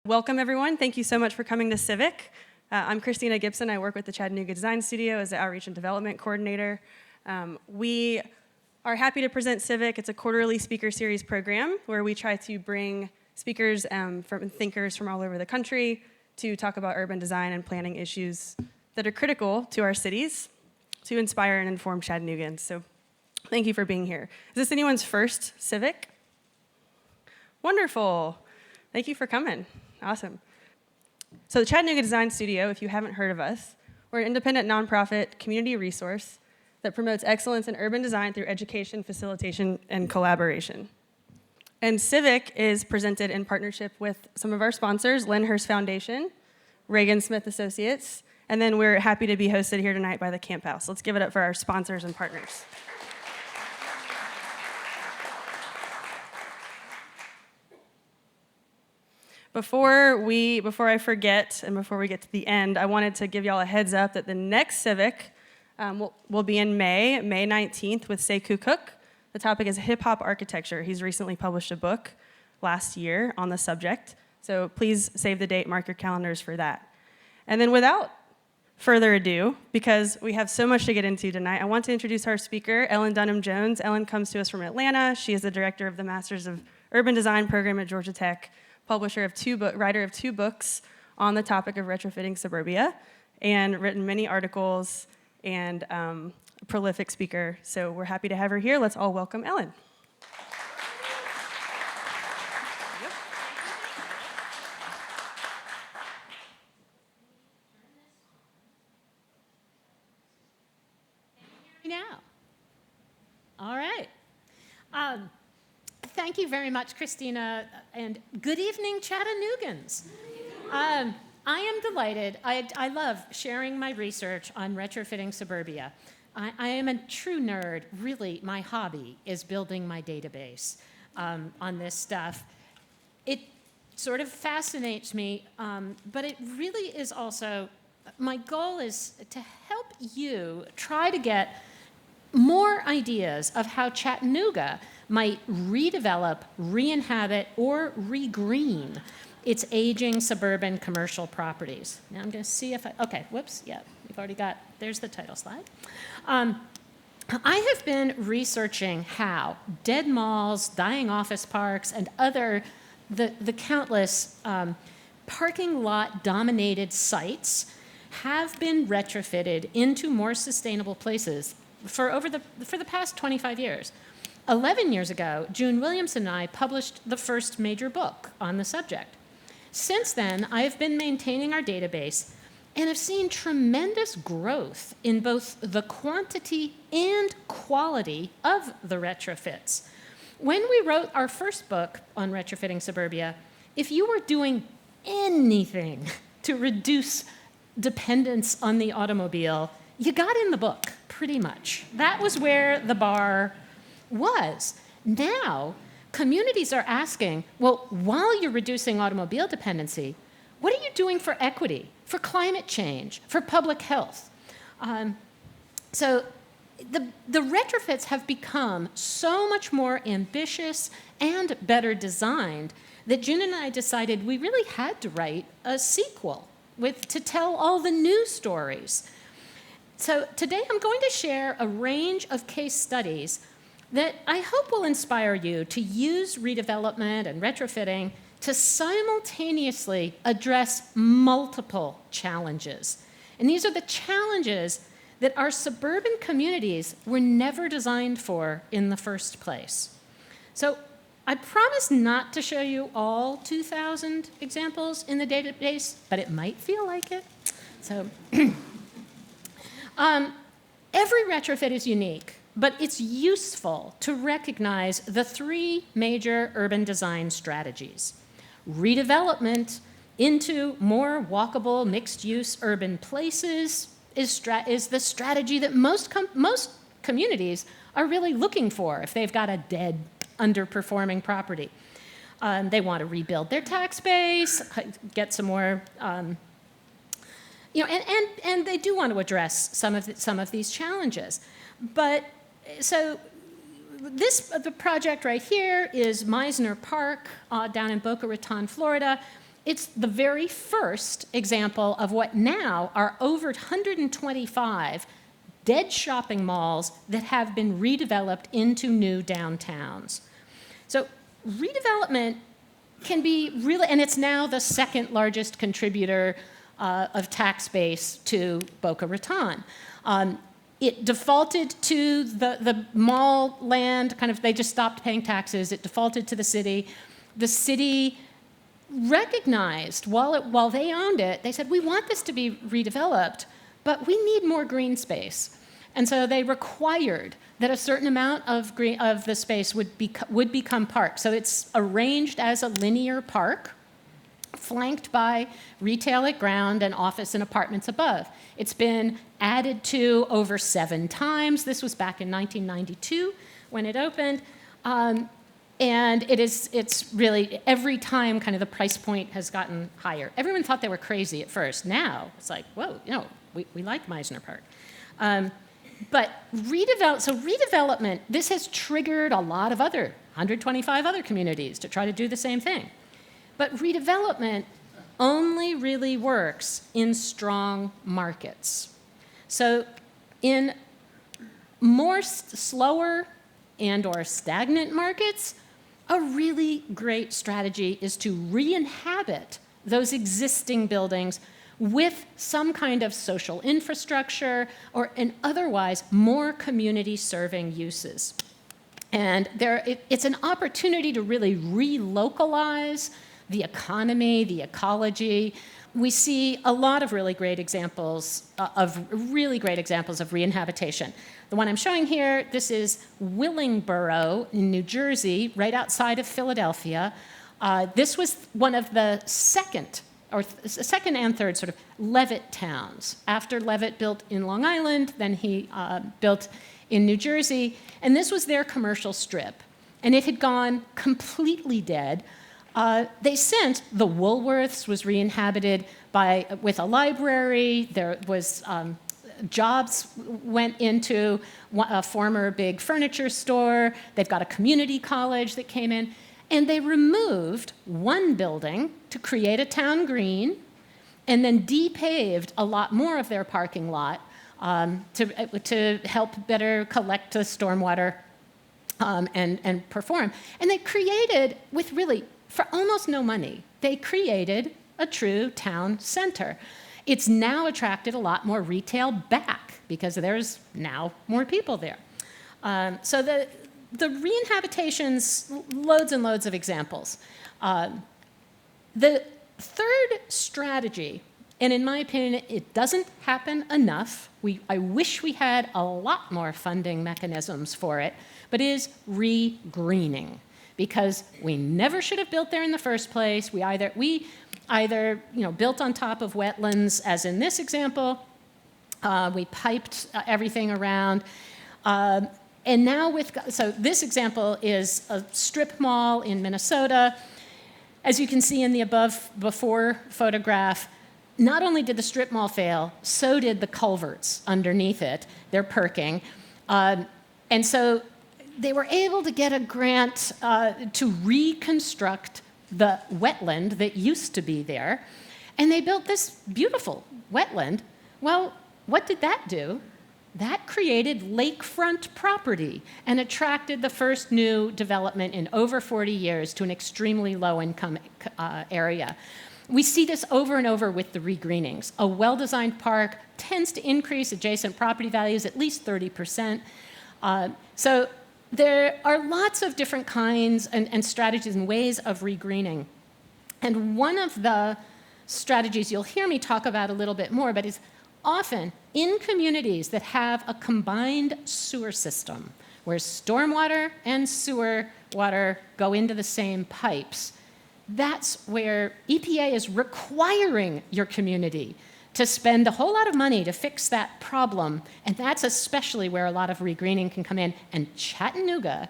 Welcome, everyone. Thank you so much for coming to CIVIQ. I'm Christina Gibson. I work with the Chattanooga Design Studio as the Outreach and Development Coordinator. We are happy to present CIVIQ. It's a quarterly speaker series program where we try to bring speakers from thinkers from all over the country to talk about urban design and planning issues that are critical to our cities to inspire and inform Chattanoogans. So thank you for being here. Is this anyone's first CIVIQ? Wonderful. Thank you for coming. Awesome. So the Chattanooga Design Studio, if you haven't heard of us, we're an independent nonprofit community resource that promotes excellence in urban design through education, facilitation, and collaboration. And CIVIQ is presented in partnership with some of our sponsors, Lyndhurst Foundation, Reagan Smith Associates, and then we're happy to be hosted here tonight by the Camp House. Let's give it up for our sponsors and partners. Before I forget, and before we get to the end, I wanted to give y'all a heads up that the next CIVIQ will be in May 19th with Sekou Cook. The topic is hip-hop architecture. He's recently published a book last year on the subject, so please save the date, mark your calendars for that. And then without further ado, because we have so much to get into tonight, I want to introduce our speaker, Ellen Dunham-Jones. Ellen comes to us from Atlanta. She is the director of the Masters of Urban Design program at Georgia Tech, writer of two books on the topic of retrofitting suburbia, and written many articles, and a prolific speaker. So we're happy to have her here. Let's all welcome Ellen. Now. All right. Thank you very much, Christina, and good evening, Chattanoogans. I am delighted. I love sharing my research on retrofitting suburbia. I am a true nerd. Really, my hobby is building my database on this stuff. It sort of fascinates me, but it really is also, my goal is to help you try to get more ideas of how Chattanooga might redevelop, re-inhabit, or regreen its aging suburban commercial properties. Now I'm going to see if okay, whoops, yeah, we've already got, there's the title slide. I have been researching how dead malls, dying office parks, and the countless parking lot dominated sites have been retrofitted into more sustainable places for the past 25 years. 11 years ago, June Williams and I published the first major book on the subject. Since then, I have been maintaining our database and have seen tremendous growth in both the quantity and quality of the retrofits. When we wrote our first book on retrofitting suburbia, if you were doing anything to reduce dependence on the automobile, you got in the book, pretty much. That was where the bar was. Now, communities are asking, well, while you're reducing automobile dependency, what are you doing for equity, for climate change, for public health? So the retrofits have become so much more ambitious and better designed that June and I decided we really had to write a sequel to tell all the new stories. So today I'm going to share a range of case studies that I hope will inspire you to use redevelopment and retrofitting to simultaneously address multiple challenges. And these are the challenges that our suburban communities were never designed for in the first place. So I promise not to show you all 2,000 examples in the database, but it might feel like it. So every retrofit is unique, but it's useful to recognize the three major urban design strategies. Redevelopment into more walkable, mixed-use urban places is the strategy that most communities are really looking for if they've got a dead, underperforming property. They want to rebuild their tax base, get some more, and they do want to address some of these challenges. But so the project right here is Meisner Park down in Boca Raton, Florida. it's the very first example of what now are over 125 dead shopping malls that have been redeveloped into new downtowns. So redevelopment can be really, and it's now the second largest contributor of tax base to Boca Raton. It defaulted to the mall land, kind of, they just stopped paying taxes. It defaulted to the city. The city recognized, while they owned it, they said, we want this to be redeveloped, but we need more green space. And so they required that a certain amount of the space would become park. So it's arranged as a linear park, flanked by retail at ground and office and apartments above. It's been added to over 7 times. This was back in 1992 when it opened. And it's really, every time kind of the price point has gotten higher. Everyone thought they were crazy at first. Now it's like, whoa, we like Meisner Park. But redevelopment, this has triggered a lot of 125 other communities to try to do the same thing. But redevelopment only really works in strong markets. So in more slower and or stagnant markets, a really great strategy is to re-inhabit those existing buildings with some kind of social infrastructure and otherwise more community-serving uses. And it's an opportunity to really relocalize the economy, the ecology. We see a lot of really great examples of re-inhabitation. The one I'm showing here, this is Willingboro in New Jersey, right outside of Philadelphia. This was one of the second and third sort of Levitt towns. After Levitt built in Long Island, then he built in New Jersey, and this was their commercial strip. And it had gone completely dead. The Woolworths was re-inhabited with a library. There was jobs went into a former big furniture store. They've got a community college that came in. And they removed one building to create a town green and then depaved a lot more of their parking lot to help better collect the stormwater and perform. And they created, for almost no money, they created a true town center. It's now attracted a lot more retail back because there's now more people there. So the re-inhabitations, loads and loads of examples. The third strategy, and in my opinion, it doesn't happen enough. I wish we had a lot more funding mechanisms for it, but is re-greening. Because we never should have built there in the first place. We either built on top of wetlands, as in this example. We piped everything around. And now so this example is a strip mall in Minnesota. As you can see in the before photograph, not only did the strip mall fail, so did the culverts underneath it. They're perking. And so they were able to get a grant to reconstruct the wetland that used to be there. And they built this beautiful wetland. Well, what did that do? That created lakefront property and attracted the first new development in over 40 years to an extremely low-income area. We see this over and over with the regreenings. A well-designed park tends to increase adjacent property values at least 30%. So there are lots of different kinds and strategies and ways of regreening. And one of the strategies you'll hear me talk about a little bit more, but is often in communities that have a combined sewer system, where stormwater and sewer water go into the same pipes, that's where EPA is requiring your community to spend a whole lot of money to fix that problem, and that's especially where a lot of regreening can come in, and Chattanooga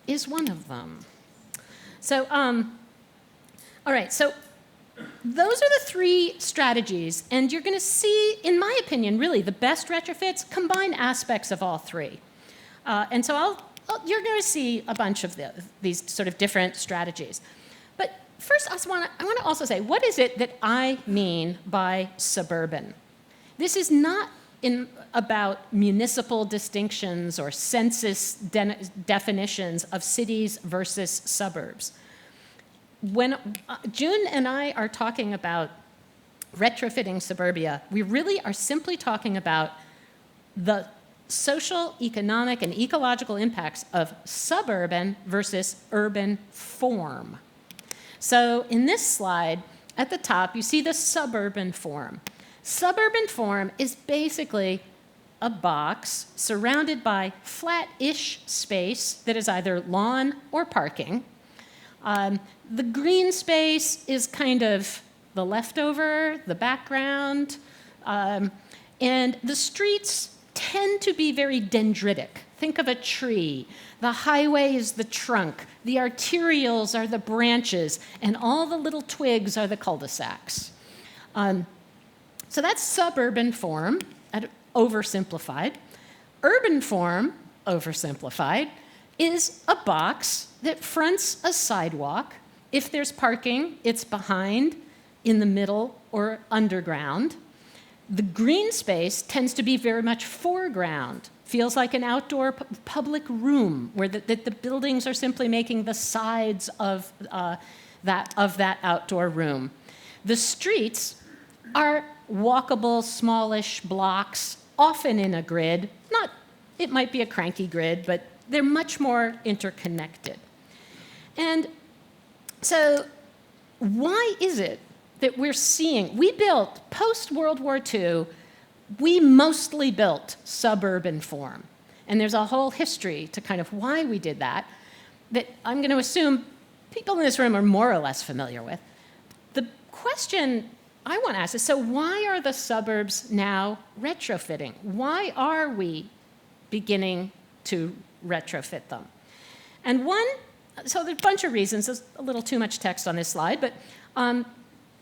is one of them. So, all right, so those are the 3 strategies, and you're going to see, in my opinion, really the best retrofits combine aspects of all 3. And so you're going to see a bunch of these sort of different strategies. But first, I want to also say, what is it that I mean by suburban? This is not about municipal distinctions or census definitions of cities versus suburbs. When June and I are talking about retrofitting suburbia, we really are simply talking about the social, economic, and ecological impacts of suburban versus urban form. So in this slide, at the top, you see the suburban form. Suburban form is basically a box surrounded by flat-ish space that is either lawn or parking. The green space is kind of the leftover, the background, and the streets tend to be very dendritic. Think of a tree. The highway is the trunk, the arterials are the branches, and all the little twigs are the cul-de-sacs. So that's suburban form, oversimplified. Urban form, oversimplified, is a box that fronts a sidewalk. If there's parking, it's behind, in the middle, or underground. The green space tends to be very much foreground. Feels like an outdoor public room where the buildings are simply making the sides of that outdoor room. The streets are walkable, smallish blocks, often in a grid. It might be a cranky grid, but they're much more interconnected. And so why is it that we're seeing, we built, post-World War II, we mostly built suburban form. And there's a whole history to kind of why we did that I'm going to assume people in this room are more or less familiar with. The question I want to ask is, so why are the suburbs now retrofitting? Why are we beginning to retrofit them? And so there's a bunch of reasons. There's a little too much text on this slide, but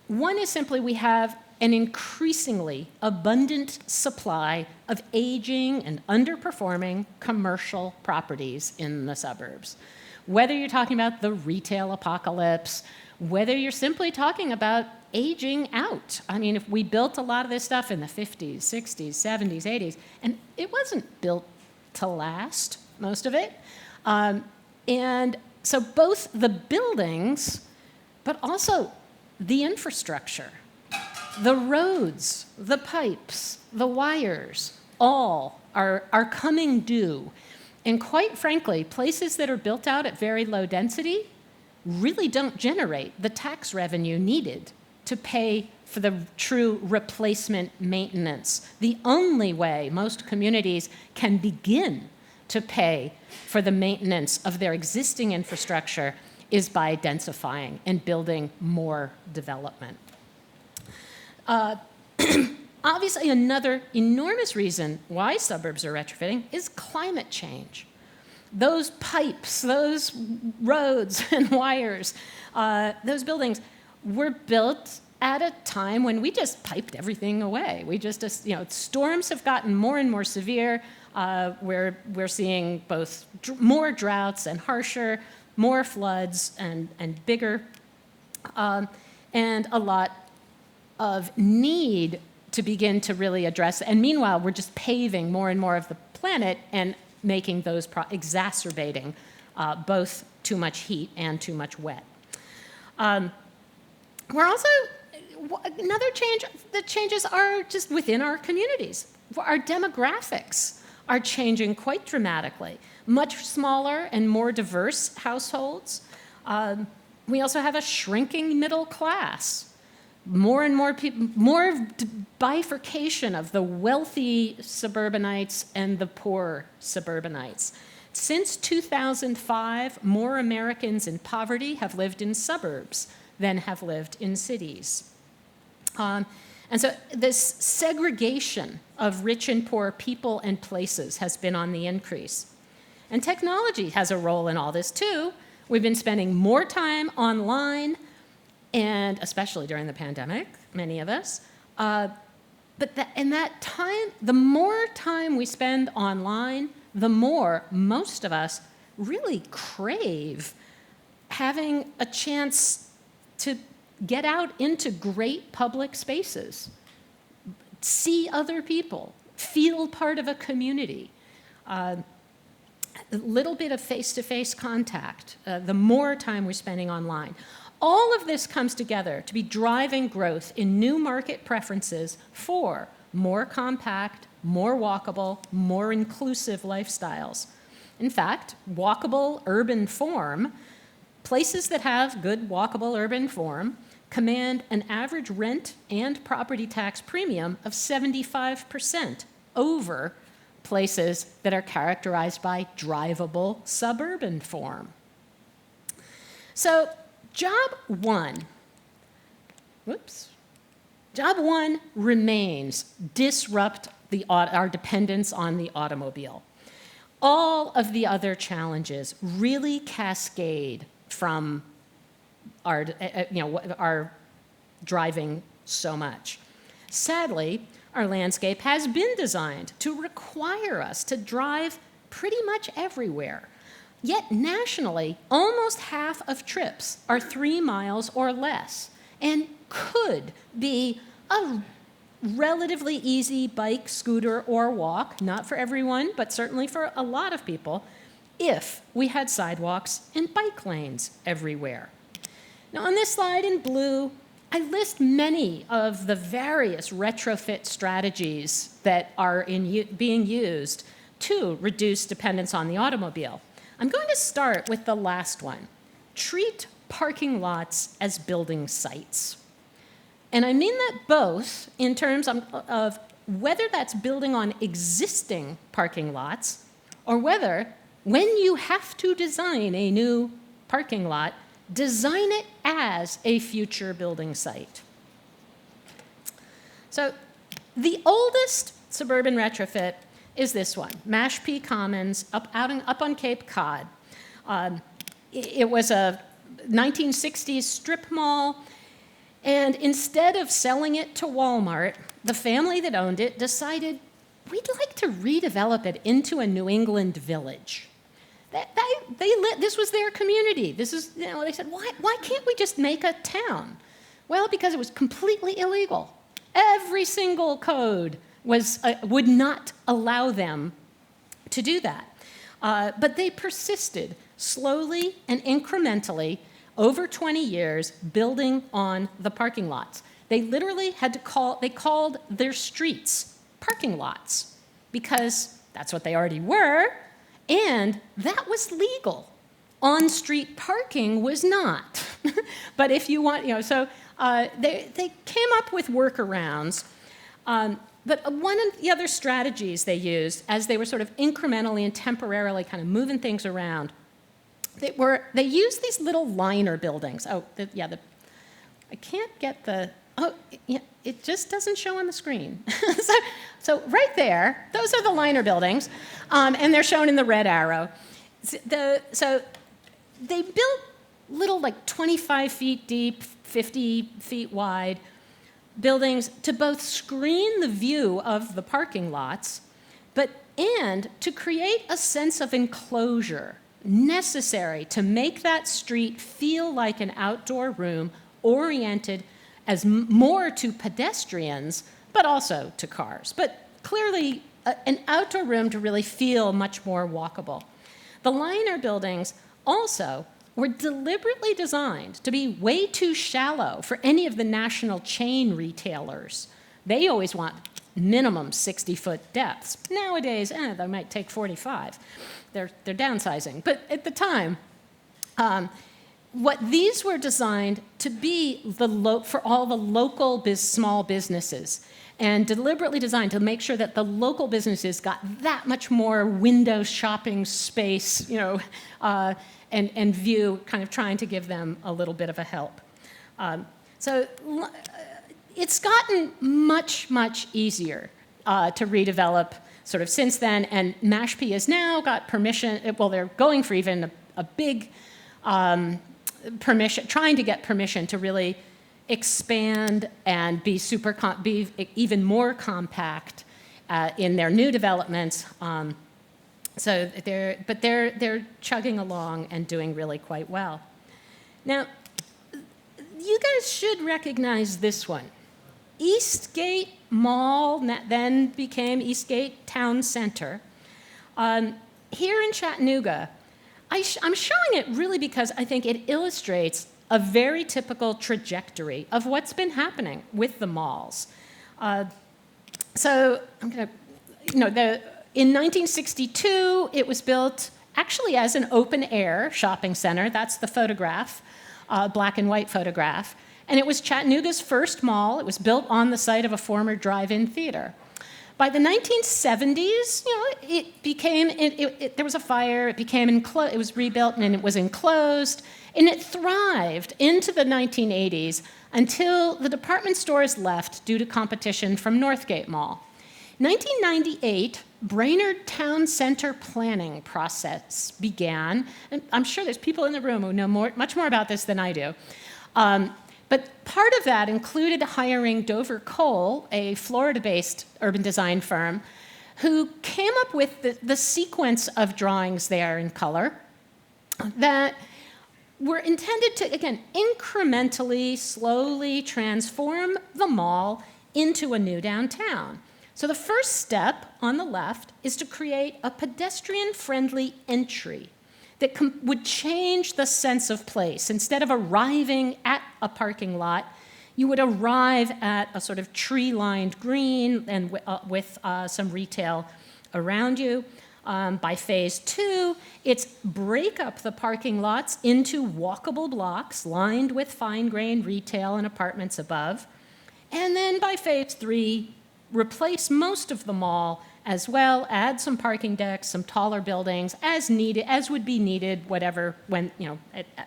one is simply we have an increasingly abundant supply of aging and underperforming commercial properties in the suburbs. Whether you're talking about the retail apocalypse, whether you're simply talking about aging out. I mean, if we built a lot of this stuff in the 50s, 60s, 70s, 80s, and it wasn't built to last, most of it. And so both the buildings, but also the infrastructure, the roads, the pipes, the wires, all are coming due. And quite frankly, places that are built out at very low density really don't generate the tax revenue needed to pay for the true replacement maintenance. The only way most communities can begin to pay for the maintenance of their existing infrastructure is by densifying and building more development. Obviously, another enormous reason why suburbs are retrofitting is climate change. Those pipes, those roads and wires, those buildings were built at a time when we just piped everything away. We just storms have gotten more and more severe. We're seeing both more droughts and harsher, more floods and bigger, and a lot of need to begin to really address. And meanwhile, we're just paving more and more of the planet and making those exacerbating both too much heat and too much wet. We're also, another change, the changes are just within our communities. Our demographics are changing quite dramatically. Much smaller and more diverse households. We also have a shrinking middle class. More and more people, more bifurcation of the wealthy suburbanites and the poor suburbanites. Since 2005, more Americans in poverty have lived in suburbs than have lived in cities. And so this segregation of rich and poor people and places has been on the increase. And technology has a role in all this too. We've been spending more time online, and especially during the pandemic, many of us. But in that time, the more time we spend online, the more most of us really crave having a chance to get out into great public spaces, see other people, feel part of a community. A little bit of face-to-face contact, the more time we're spending online. All of this comes together to be driving growth in new market preferences for more compact, more walkable, more inclusive lifestyles. In fact, walkable urban form, places that have good walkable urban form, command an average rent and property tax premium of 75% over places that are characterized by drivable suburban form. So job one remains disrupt our dependence on the automobile. All of the other challenges really cascade from our driving so much. Sadly, our landscape has been designed to require us to drive pretty much everywhere. Yet nationally, almost half of trips are 3 miles or less and could be a relatively easy bike, scooter, or walk, not for everyone, but certainly for a lot of people, if we had sidewalks and bike lanes everywhere. Now on this slide in blue, I list many of the various retrofit strategies that are being used to reduce dependence on the automobile. I'm going to start with the last one. Treat parking lots as building sites. And I mean that both in terms of whether that's building on existing parking lots or whether, when you have to design a new parking lot, design it as a future building site. So the oldest suburban retrofit is this one, Mashpee Commons up on Cape Cod. It was a 1960s strip mall, and instead of selling it to Walmart, the family that owned it decided, we'd like to redevelop it into a New England village. This was their community. They said, why can't we just make a town? Well, because it was completely illegal. Every single code would not allow them to do that. But they persisted slowly and incrementally over 20 years building on the parking lots. They literally they called their streets parking lots because that's what they already were, and that was legal. On-street parking was not. But if you want, they came up with workarounds. But one of the other strategies they used as they were sort of incrementally and temporarily kind of moving things around, they used these little liner buildings. I can't get it just doesn't show on the screen. so right there, those are the liner buildings, and they're shown in the red arrow. So they built little 25 feet deep, 50 feet wide buildings to both screen the view of the parking lots, and to create a sense of enclosure necessary to make that street feel like an outdoor room oriented as more to pedestrians, but also to cars. But clearly, an outdoor room to really feel much more walkable. The liner buildings also were deliberately designed to be way too shallow for any of the national chain retailers. They always want minimum 60-foot depths. Nowadays, they might take 45. They're downsizing. But at the time, what these were designed to be for all the local small businesses, and deliberately designed to make sure that the local businesses got that much more window shopping space, and view, kind of trying to give them a little bit of a help. So it's gotten much, much easier to redevelop sort of since then, and Mashpee has now got permission, well, they're going for even a big permission, trying to get permission to really expand and be even more compact in their new developments. So they're chugging along and doing really quite well. Now, you guys should recognize this one. Eastgate Mall, that then became Eastgate Town Center. Here in Chattanooga, I'm showing it really because I think it illustrates a very typical trajectory of what's been happening with the malls. So I'm going to, in 1962, it was built actually as an open-air shopping center. That's the photograph, black and white photograph. And it was Chattanooga's first mall. It was built on the site of a former drive-in theater. By the 1970s, it became, there was a fire, it became enclosed, it was rebuilt and it was enclosed, and it thrived into the 1980s until the department stores left due to competition from Northgate Mall. 1998, Brainerd Town Center planning process began, and I'm sure there's people in the room who know much more about this than I do. But part of that included hiring Dover Cole, a Florida-based urban design firm, who came up with the sequence of drawings there in color that were intended to, again, incrementally, slowly transform the mall into a new downtown. So the first step on the left is to create a pedestrian-friendly entry that would change the sense of place. Instead of arriving at a parking lot, you would arrive at a sort of tree-lined green and with some retail around you. By phase 2, it's break up the parking lots into walkable blocks lined with fine-grained retail and apartments above. And then by phase 3, replace most of the mall as well, add some parking decks, some taller buildings as needed, as would be needed, whatever, when,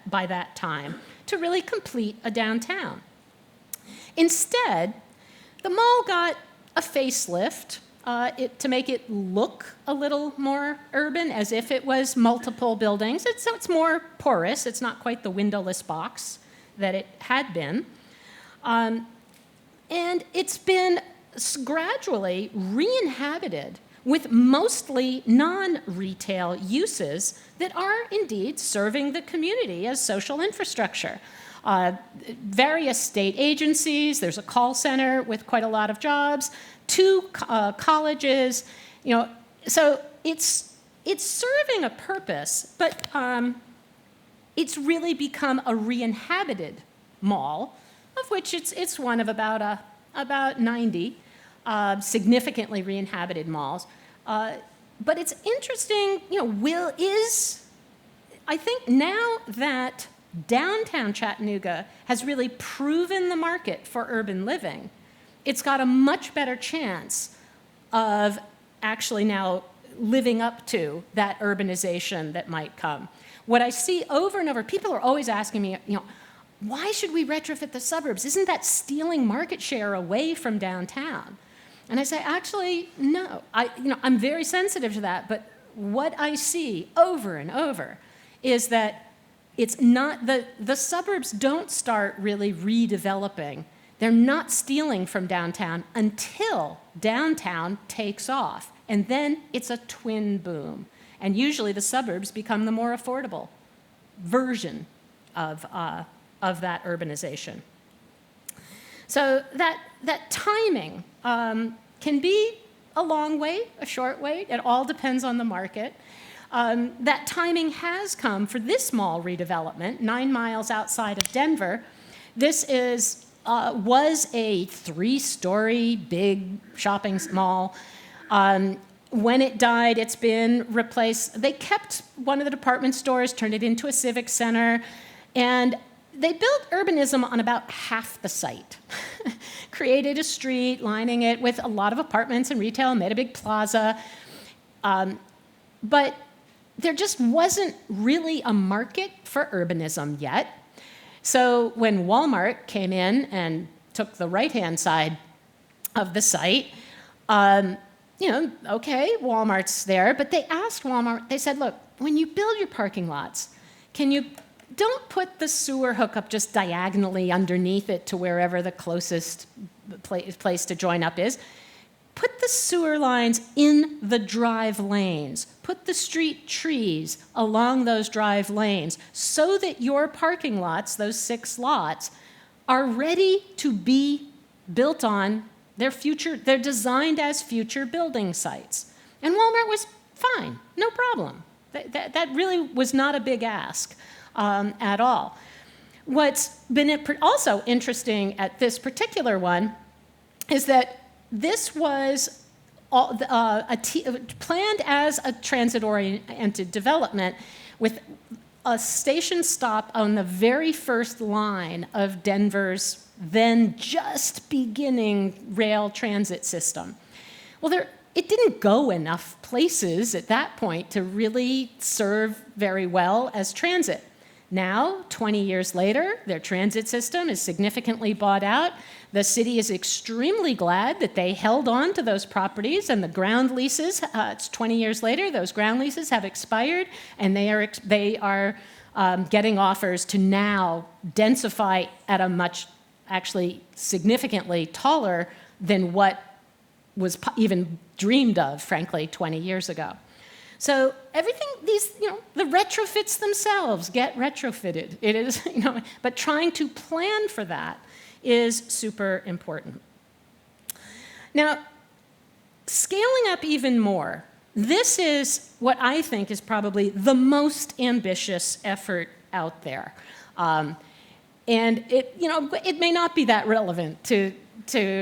by that time, to really complete a downtown. Instead, the mall got a facelift to make it look a little more urban, as if it was multiple buildings. So it's more porous. It's not quite the windowless box that it had been. And it's been gradually re-inhabited with mostly non-retail uses that are indeed serving the community as social infrastructure. Various state agencies, there's a call center with quite a lot of jobs, 2 colleges, so it's serving a purpose, but it's really become a re-inhabited mall, of which it's one of about 90 significantly re-inhabited malls. But it's interesting, I think now that downtown Chattanooga has really proven the market for urban living, it's got a much better chance of actually now living up to that urbanization that might come. What I see over and over, people are always asking me, why should we retrofit the suburbs? Isn't that stealing market share away from downtown? And I say, actually, no. I'm very sensitive to that, but what I see over and over is that it's not, the suburbs don't start really redeveloping. They're not stealing from downtown until downtown takes off. And then it's a twin boom. And usually the suburbs become the more affordable version of that urbanization. So that timing can be a long wait, a short wait. It all depends on the market. That timing has come for this mall redevelopment, 9 miles outside of Denver. This was a 3-story big shopping mall. When it died, it's been replaced. They kept one of the department stores, turned it into a civic center, and they built urbanism on about half the site. Created a street, lining it with a lot of apartments and retail, made a big plaza. But there just wasn't really a market for urbanism yet. So when Walmart came in and took the right-hand side of the site, okay, Walmart's there, but they asked Walmart, they said, look, when you build your parking lots, don't put the sewer hookup just diagonally underneath it to wherever the closest place to join up is. Put the sewer lines in the drive lanes. Put the street trees along those drive lanes so that your parking lots, those 6 lots, are ready to be built on. They're designed as future building sites. And Walmart was fine, no problem. That really was not a big ask at all. What's been also interesting at this particular one is that this was planned as a transit-oriented development with a station stop on the very first line of Denver's then just beginning rail transit system. Well, it didn't go enough places at that point to really serve very well as transit. Now, 20 years later, their transit system is significantly bought out. The city is extremely glad that they held on to those properties, and the ground leases, it's 20 years later, those ground leases have expired, and they are getting offers to now densify at a much, actually significantly taller than what was even dreamed of, frankly, 20 years ago. So everything, the retrofits themselves get retrofitted. It is, but trying to plan for that is super important. Now, scaling up even more, this is what I think is probably the most ambitious effort out there. And it may not be that relevant to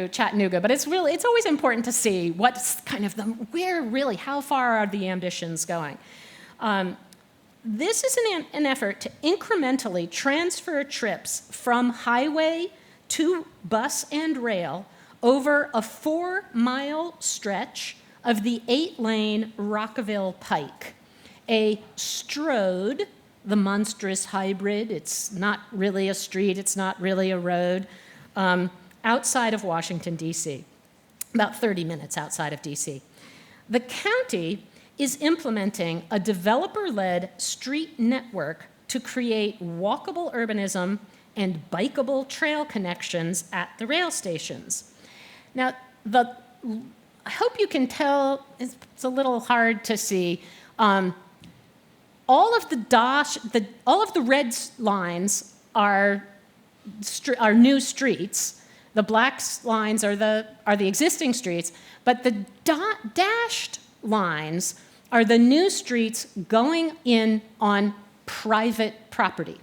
Chattanooga, but it's always important to see what's kind of how far are the ambitions going. This is an effort to incrementally transfer trips from highway to bus and rail over a 4-mile stretch of the 8-lane Rockville Pike, a Strode, the monstrous hybrid. It's not really a street, it's not really a road, outside of Washington, D.C., about 30 minutes outside of D.C. The county is implementing a developer-led street network to create walkable urbanism and bikeable trail connections at the rail stations. Now, I hope you can tell, it's a little hard to see, all of the red lines are new streets. The black lines are the existing streets, but the dashed lines are the new streets going in on private property.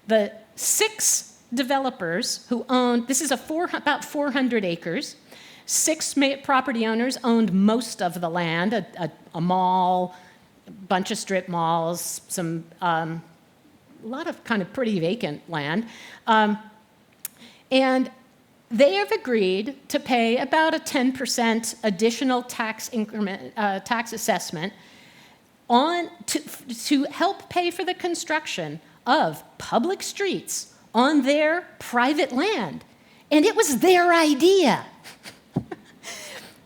The 6 developers who own, this is about 400 acres, 6 property owners owned most of the land, a mall, a bunch of strip malls, a lot of kind of pretty vacant land. And they have agreed to pay about a 10% additional tax assessment to help pay for the construction of public streets on their private land. And it was their idea.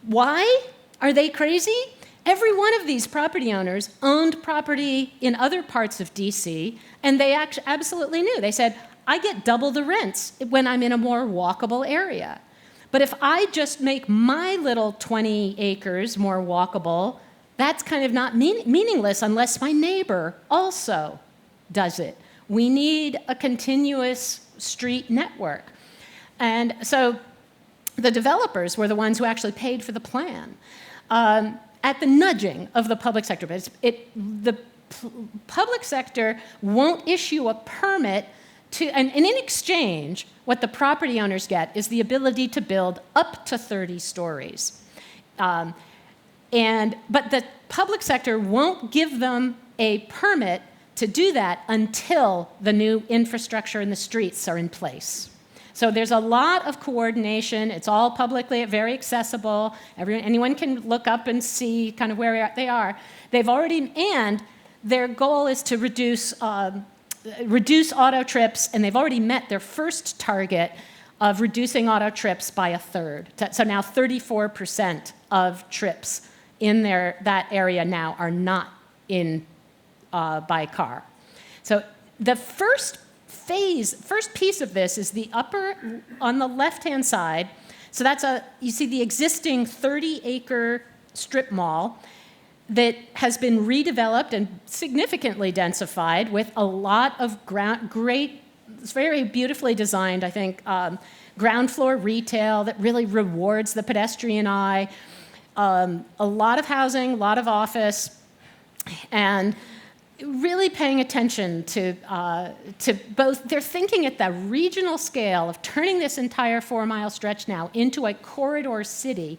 Why? Are they crazy? Every one of these property owners owned property in other parts of D.C., and they absolutely knew. They said, I get double the rents when I'm in a more walkable area. But if I just make my little 20 acres more walkable, that's kind of not meaningless unless my neighbor also does it. We need a continuous street network. And so the developers were the ones who actually paid for the plan at the nudging of the public sector. But the public sector won't issue a permit and in exchange, what the property owners get is the ability to build up to 30 stories. But the public sector won't give them a permit to do that until the new infrastructure in the streets are in place. So there's a lot of coordination. It's all publicly very accessible. Anyone can look up and see kind of where they are. And their goal is to reduce auto trips, and they've already met their first target of reducing auto trips by 1/3. So now 34% of trips in that area now are not by car. So the first piece of this is the upper, on the left-hand side. So you see the existing 30-acre strip mall that has been redeveloped and significantly densified with a lot of great it's very beautifully designed, I think. Ground floor retail that really rewards the pedestrian eye. A lot of housing, a lot of office, and really paying attention to both. They're thinking at the regional scale of turning this entire 4-mile stretch now into a corridor city.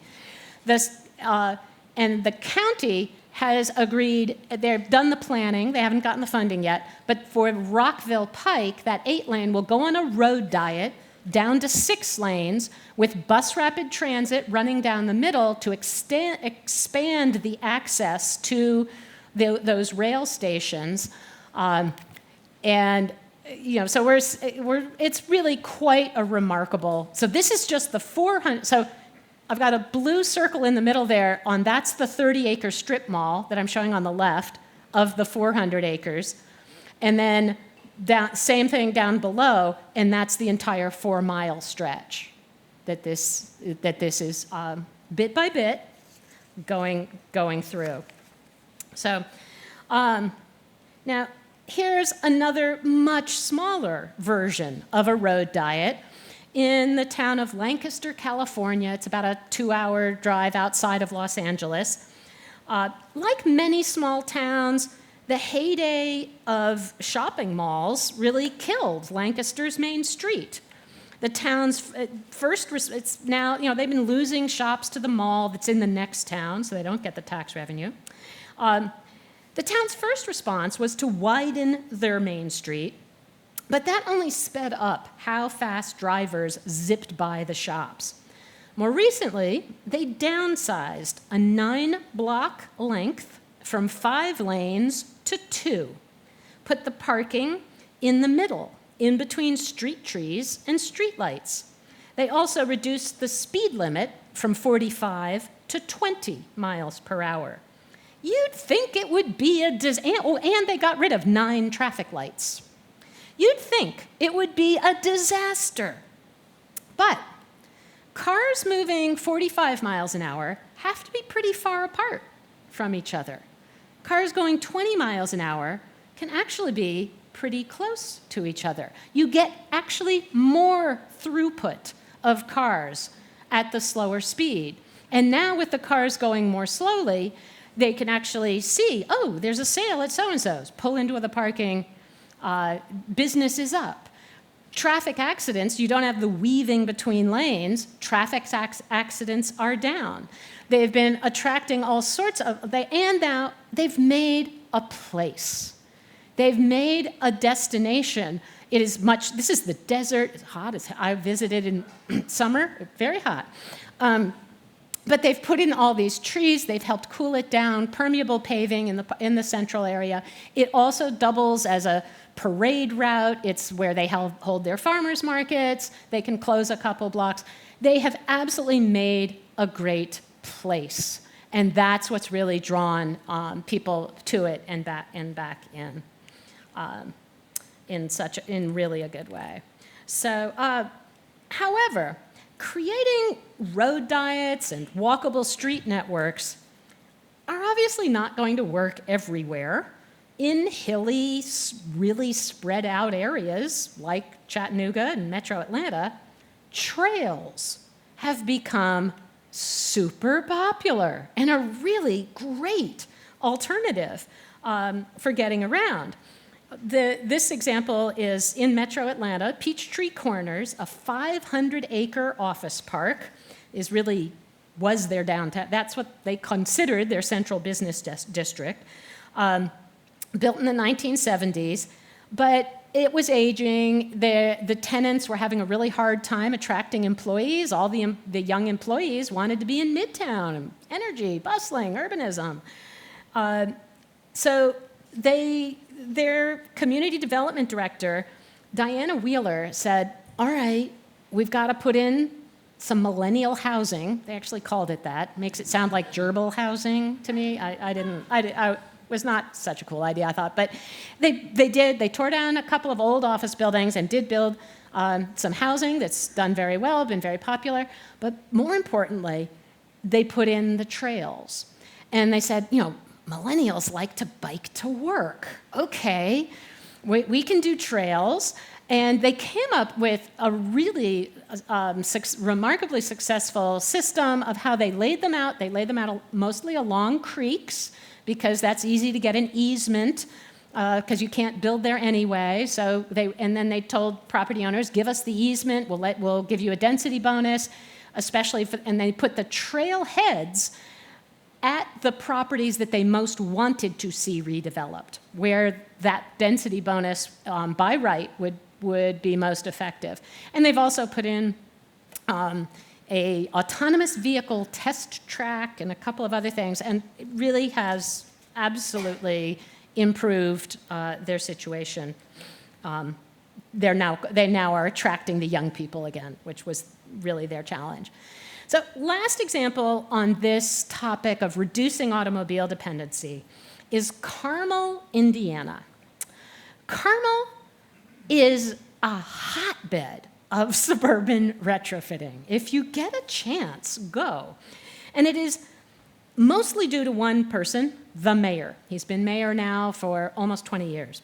And the county has agreed, they've done the planning, they haven't gotten the funding yet, but for Rockville Pike, that 8-lane will go on a road diet down to 6 lanes with bus rapid transit running down the middle to expand the access to those rail stations. And so it's really quite a remarkable, so this is just the 400, so I've got a blue circle in the middle there, that's the 30-acre strip mall that I'm showing on the left of the 400 acres. And then same thing down below, and that's the entire 4-mile stretch that this is bit by bit going through. So now here's another much smaller version of a road diet. In the town of Lancaster, California, it's about a 2-hour drive outside of Los Angeles. Like many small towns, the heyday of shopping malls really killed Lancaster's Main Street. The town's it's now, they've been losing shops to the mall that's in the next town, so they don't get the tax revenue. The town's first response was to widen their Main Street, but that only sped up how fast drivers zipped by the shops. More recently, they downsized a 9-block length from 5 lanes to 2, put the parking in the middle, in between street trees and streetlights. They also reduced the speed limit from 45 to 20 miles per hour. You'd think it would be and they got rid of 9 traffic lights. You'd think it would be a disaster. But cars moving 45 miles an hour have to be pretty far apart from each other. Cars going 20 miles an hour can actually be pretty close to each other. You get actually more throughput of cars at the slower speed. And now with the cars going more slowly, they can actually see, oh, there's a sale at so-and-so's. Pull into the parking, business is up. Traffic accidents, you don't have the weaving between lanes. Traffic accidents are down. They've been attracting all sorts of, and now they've made a place. They've made a destination. It is much, this is the desert, it's hot, I visited in summer, very hot. But they've put in all these trees, they've helped cool it down, permeable paving in the central area. It also doubles as a parade route. It's where they hold their farmers markets. They can close a couple blocks. They have absolutely made a great place. And that's what's really drawn people to it and back in really a good way. So, however, creating road diets and walkable street networks are obviously not going to work everywhere. In hilly, really spread out areas like Chattanooga and Metro Atlanta, trails have become super popular and a really great alternative for getting around. This example is in Metro Atlanta, Peachtree Corners, a 500-acre office park was their downtown. That's what they considered their central business district. Built in the 1970s, but it was aging. The tenants were having a really hard time attracting employees. All the young employees wanted to be in Midtown, energy, bustling, urbanism. So their community development director, Diana Wheeler, said, all right, we've got to put in some millennial housing. They actually called it that. Makes it sound like gerbil housing to me. I was not such a cool idea, I thought. But they did. They tore down a couple of old office buildings and did build some housing that's done very well, been very popular. But more importantly, they put in the trails. And they said, millennials like to bike to work. Okay, We can do trails. And they came up with a really remarkably successful system of how they laid them out. They laid them out mostly along creeks because that's easy to get an easement because you can't build there anyway. And then they told property owners, give us the easement, we'll give you a density bonus, and they put the trailheads at the properties that they most wanted to see redeveloped, where that density bonus by right would be most effective. And they've also put in a autonomous vehicle test track and a couple of other things, and it really has absolutely improved their situation. They now are attracting the young people again, which was really their challenge. So last example on this topic of reducing automobile dependency is Carmel, Indiana. Carmel is a hotbed of suburban retrofitting. If you get a chance, go. And it is mostly due to one person, the mayor. He's been mayor now for almost 20 years.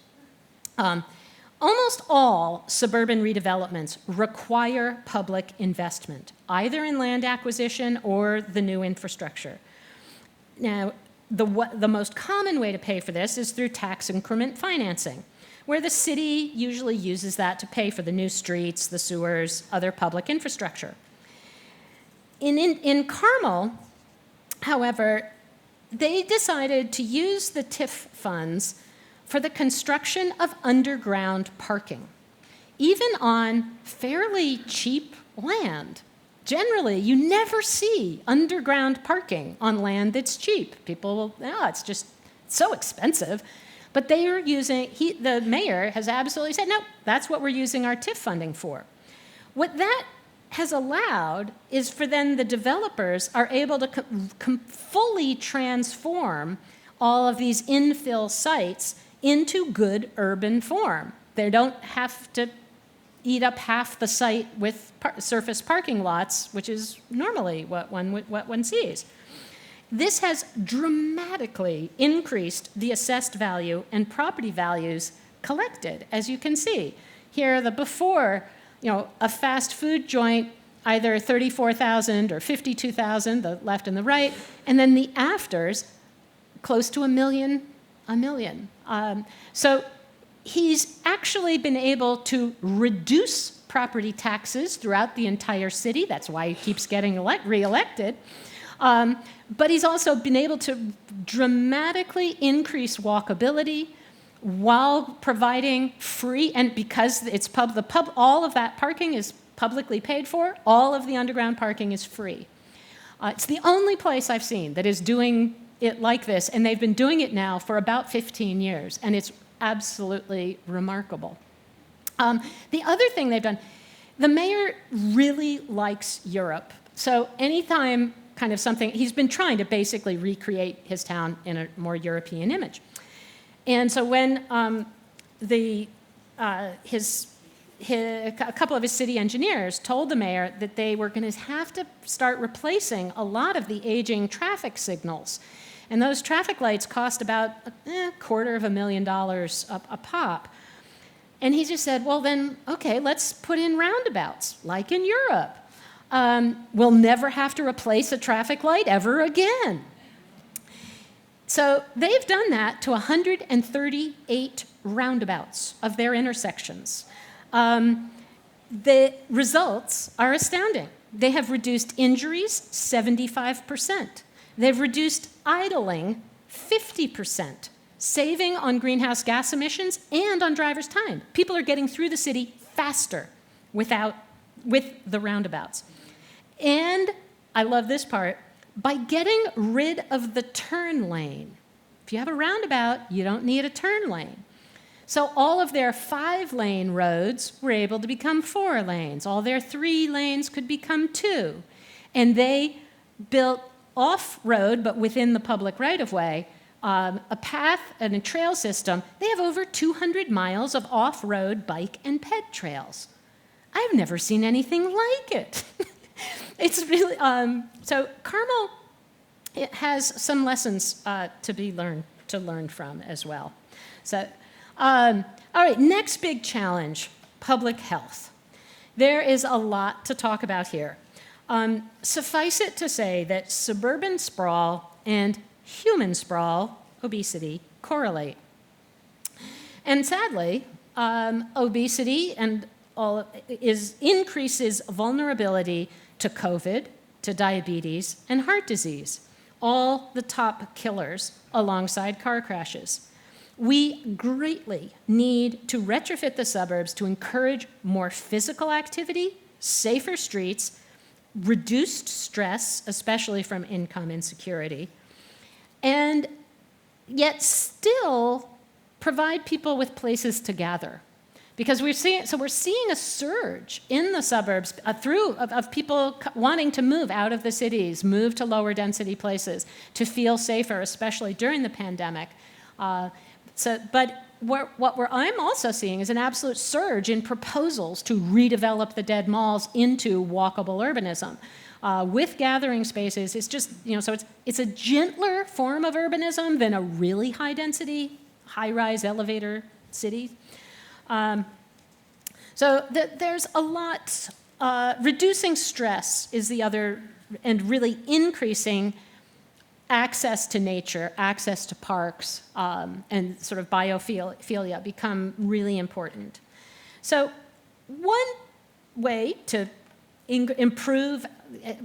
Almost all suburban redevelopments require public investment, either in land acquisition or the new infrastructure. Now, the most common way to pay for this is through tax increment financing, where the city usually uses that to pay for the new streets, the sewers, other public infrastructure. In Carmel, however, they decided to use the TIF funds for the construction of underground parking, even on fairly cheap land. Generally, you never see underground parking on land that's cheap. People will, it's just so expensive. But they are using, the mayor has absolutely said, no, that's what we're using our TIF funding for. What that has allowed is for then the developers are able to fully transform all of these infill sites into good urban form. They don't have to eat up half the site with surface parking lots, which is normally what one sees. This has dramatically increased the assessed value and property values collected, as you can see. Here, the before, a fast food joint, either 34,000 or 52,000, the left and the right, and then the afters, close to a million. So he's actually been able to reduce property taxes throughout the entire city. That's why he keeps getting reelected. But he's also been able to dramatically increase walkability while providing free, and because it's all of that parking is publicly paid for, all of the underground parking is free. It's the only place I've seen that is doing it like this, and they've been doing it now for about 15 years, and it's absolutely remarkable. The other thing they've done, the mayor really likes Europe. So anytime kind of something, he's been trying to basically recreate his town in a more European image. And so when a couple of his city engineers told the mayor that they were going to have to start replacing a lot of the aging traffic signals. And those traffic lights cost about $250,000 a pop. And he just said, well then, okay, let's put in roundabouts, like in Europe. We'll never have to replace a traffic light ever again. So they've done that to 138 roundabouts of their intersections. The results are astounding. They have reduced injuries 75%. They've reduced idling 50%, saving on greenhouse gas emissions and on driver's time. People are getting through the city faster with the roundabouts. And I love this part, by getting rid of the turn lane. If you have a roundabout, you don't need a turn lane. So all of their 5-lane roads were able to become 4 lanes. All their 3 lanes could become 2. And they built off-road, but within the public right-of-way, a path and a trail system. They have over 200 miles of off-road bike and ped trails. I've never seen anything like it. It's really, so Carmel, it has some lessons to learn from as well. So All right, next big challenge, public health. There is a lot to talk about here. Suffice it to say that suburban sprawl and human sprawl, obesity, correlate. And sadly, obesity increases vulnerability to COVID, to diabetes, and heart disease, all the top killers alongside car crashes. We greatly need to retrofit the suburbs to encourage more physical activity, safer streets, reduced stress, especially from income insecurity, and yet still provide people with places to gather. Because we're seeing a surge in the suburbs of people wanting to move out of the cities, move to lower density places to feel safer, especially during the pandemic. But what I'm also seeing is an absolute surge in proposals to redevelop the dead malls into walkable urbanism. With gathering spaces, it's just, so it's a gentler form of urbanism than a really high density, high-rise elevator city. There's a lot, reducing stress is the other, and really increasing access to nature, access to parks, and sort of biophilia become really important. So one way to improve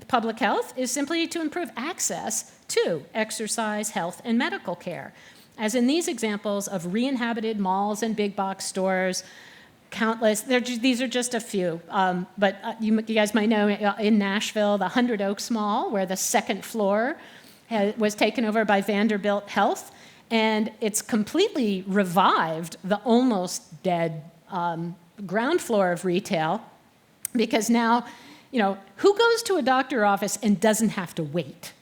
public health is simply to improve access to exercise, health, and medical care. As in these examples of re-inhabited malls and big box stores, countless, these are just a few, but you guys might know in Nashville, the 100 Oaks Mall, where the second floor was taken over by Vanderbilt Health, and it's completely revived the almost dead ground floor of retail, because now, who goes to a doctor's office and doesn't have to wait?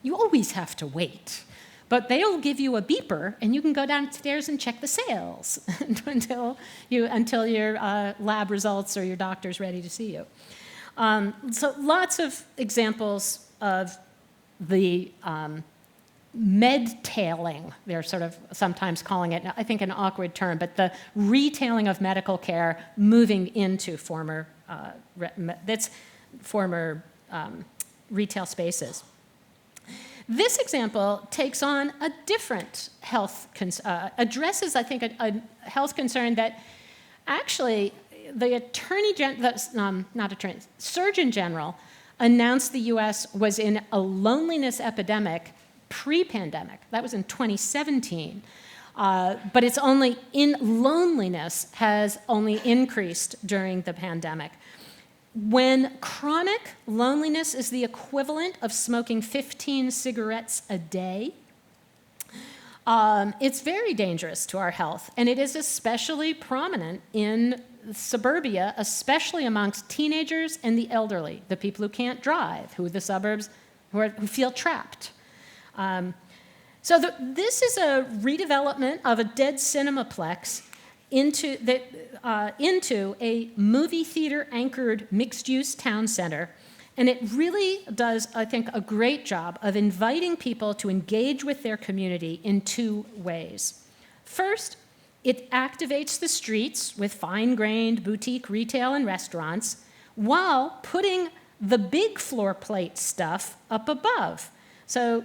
You always have to wait. But they'll give you a beeper, and you can go downstairs and check the sales until your lab results or your doctor's ready to see you. So lots of examples of the med-tailing, they're sort of sometimes calling it, I think an awkward term, but the retailing of medical care moving into former retail spaces. This example takes on a different health, addresses, I think, a health concern that actually the Surgeon General announced the US was in a loneliness epidemic pre-pandemic. That was in 2017. But it's only loneliness has only increased during the pandemic. When chronic loneliness is the equivalent of smoking 15 cigarettes a day, it's very dangerous to our health, and it is especially prominent in suburbia, especially amongst teenagers and the elderly, the people who can't drive, who feel trapped. This is a redevelopment of a dead Cinemaplex into a movie theater-anchored mixed-use town center. And it really does, I think, a great job of inviting people to engage with their community in two ways. First, it activates the streets with fine-grained boutique retail and restaurants while putting the big floor plate stuff up above. So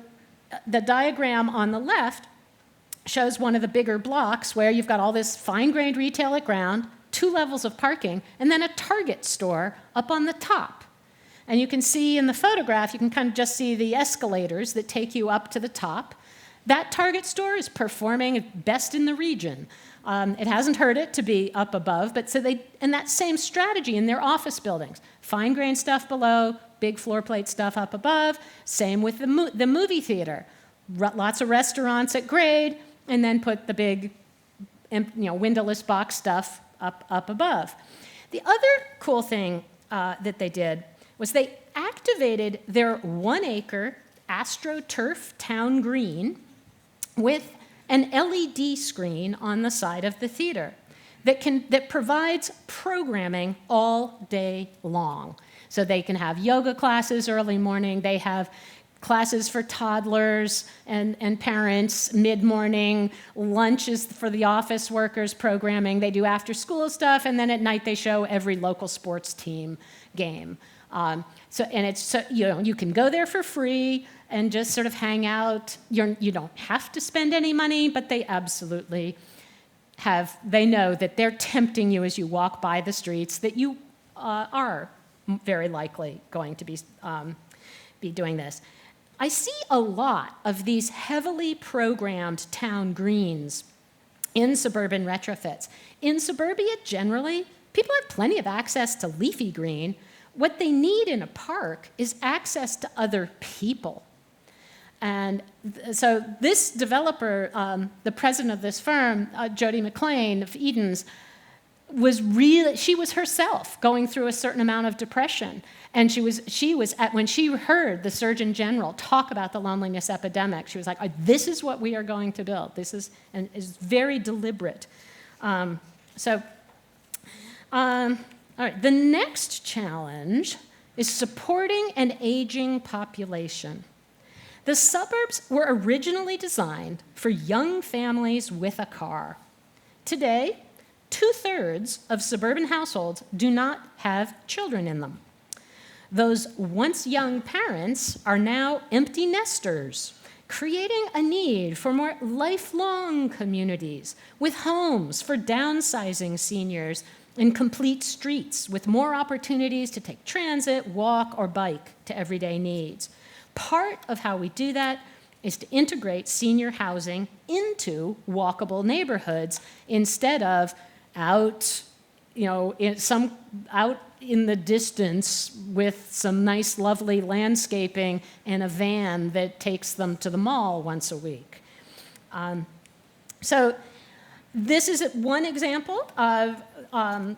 the diagram on the left shows one of the bigger blocks where you've got all this fine-grained retail at ground, 2 levels of parking, and then a Target store up on the top. And you can see in the photograph, you can kind of just see the escalators that take you up to the top. That Target store is performing best in the region. It hasn't hurt it to be up above, but and that same strategy in their office buildings. Fine-grained stuff below, big floor plate stuff up above. Same with the movie theater. Lots of restaurants at grade, and then put the big, windowless box stuff up above. The other cool thing that they did was they activated their 1-acre AstroTurf town green with an LED screen on the side of the theater that provides programming all day long. So they can have yoga classes early morning. They have classes for toddlers and parents, mid-morning, lunches for the office workers, programming. They do after-school stuff, and then at night they show every local sports team game. You can go there for free and just sort of hang out. You don't have to spend any money, but they absolutely they know that they're tempting you as you walk by the streets, that you are very likely going to be doing this. I see a lot of these heavily programmed town greens in suburban retrofits. In suburbia, generally, people have plenty of access to leafy green. What they need in a park is access to other people. And so this developer, the president of this firm, Jody McLean of Edens, she was herself going through a certain amount of depression. And when she heard the Surgeon General talk about the loneliness epidemic, she was like, this is what we are going to build. This is very deliberate. All right, the next challenge is supporting an aging population. The suburbs were originally designed for young families with a car. Today, 2/3 of suburban households do not have children in them. Those once young parents are now empty nesters, creating a need for more lifelong communities with homes for downsizing seniors and complete streets with more opportunities to take transit, walk, or bike to everyday needs. Part of how we do that is to integrate senior housing into walkable neighborhoods instead of out in the distance with some nice, lovely landscaping and a van that takes them to the mall once a week. So this is one example of a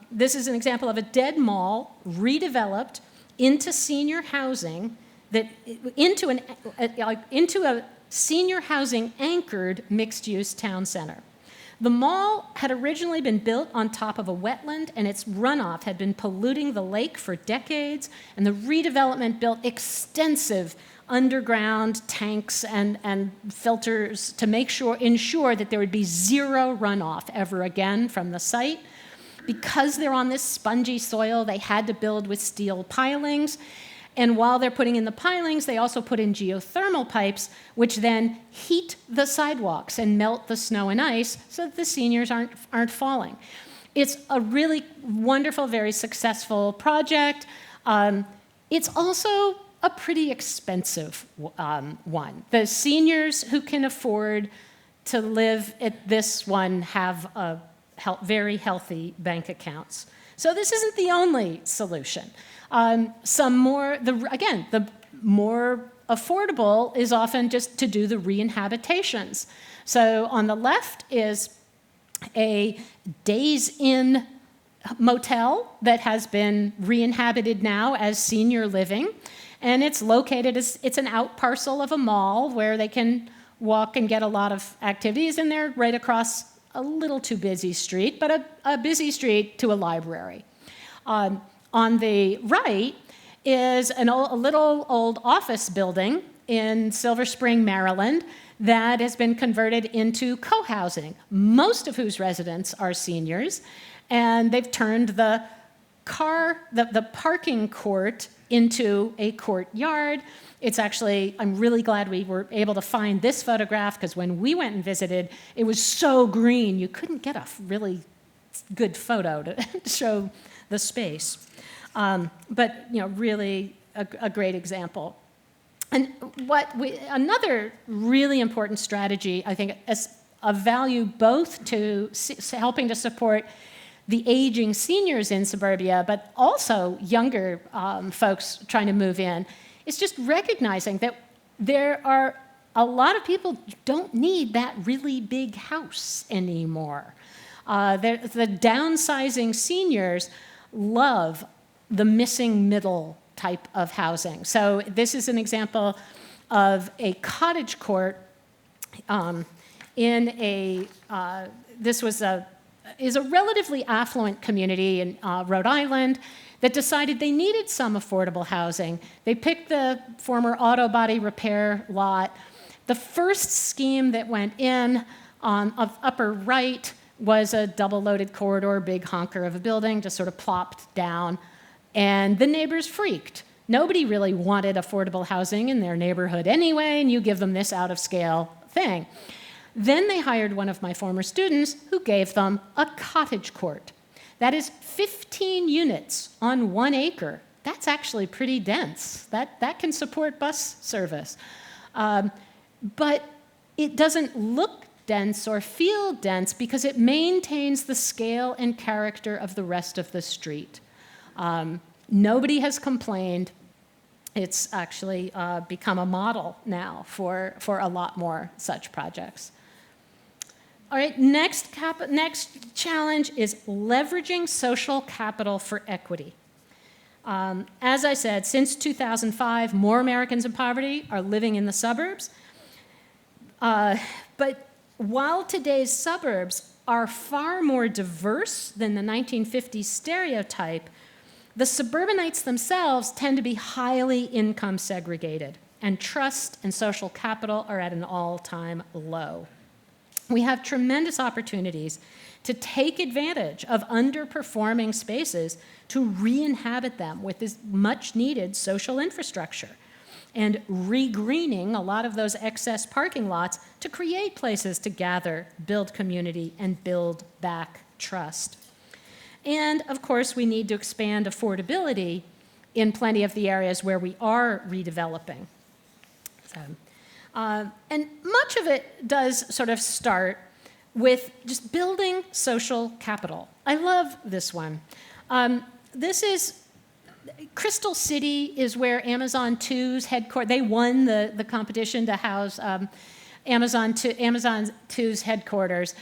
dead mall redeveloped into senior housing, into a senior housing anchored mixed-use town center. The mall had originally been built on top of a wetland, and its runoff had been polluting the lake for decades, and the redevelopment built extensive underground tanks and filters to ensure that there would be zero runoff ever again from the site. Because they're on this spongy soil, they had to build with steel pilings. And while they're putting in the pilings, they also put in geothermal pipes, which then heat the sidewalks and melt the snow and ice so that the seniors aren't falling. It's a really wonderful, very successful project. It's also a pretty expensive one. The seniors who can afford to live at this one have very healthy bank accounts. So this isn't the only solution. The more affordable is often just to do the re-inhabitations. So on the left is a Days Inn motel that has been re-inhabited now as senior living. And it's located it's an out parcel of a mall where they can walk and get a lot of activities, and they're right across a little too busy street, but a busy street to a library. On the right is a little old office building in Silver Spring, Maryland, that has been converted into co-housing, most of whose residents are seniors, and they've turned the parking court into a courtyard. It's actually, I'm really glad we were able to find this photograph, because when we went and visited, it was so green, you couldn't get a really good photo to show the space. But really a great example. And another really important strategy, I think, is of value both to helping to support the aging seniors in suburbia, but also younger folks trying to move in, is just recognizing that there are a lot of people who don't need that really big house anymore. The downsizing seniors love the missing middle type of housing. So this is an example of a cottage court this was is a relatively affluent community in Rhode Island that decided they needed some affordable housing. They picked the former auto body repair lot. The first scheme that went in of upper right was a double-loaded corridor, big honker of a building, just sort of plopped down, and the neighbors freaked. Nobody really wanted affordable housing in their neighborhood anyway, and you give them this out-of-scale thing. Then they hired one of my former students who gave them a cottage court. That is 15 units on 1 acre. That's actually pretty dense. That can support bus service. But it doesn't look dense or feel dense because it maintains the scale and character of the rest of the street. Nobody has complained. It's actually become a model now for a lot more such projects. All right, next challenge is leveraging social capital for equity. As I said, since 2005, more Americans in poverty are living in the suburbs. But while today's suburbs are far more diverse than the 1950s stereotype, the suburbanites themselves tend to be highly income segregated, and trust and social capital are at an all-time low. We have tremendous opportunities to take advantage of underperforming spaces to re-inhabit them with this much-needed social infrastructure and re-greening a lot of those excess parking lots to create places to gather, build community, and build back trust. And, of course, we need to expand affordability in plenty of the areas where we are redeveloping. And much of it does sort of start with just building social capital. I love this one. This is Crystal City is where Amazon 2's headquarters, they won the competition to house Amazon 2's headquarters.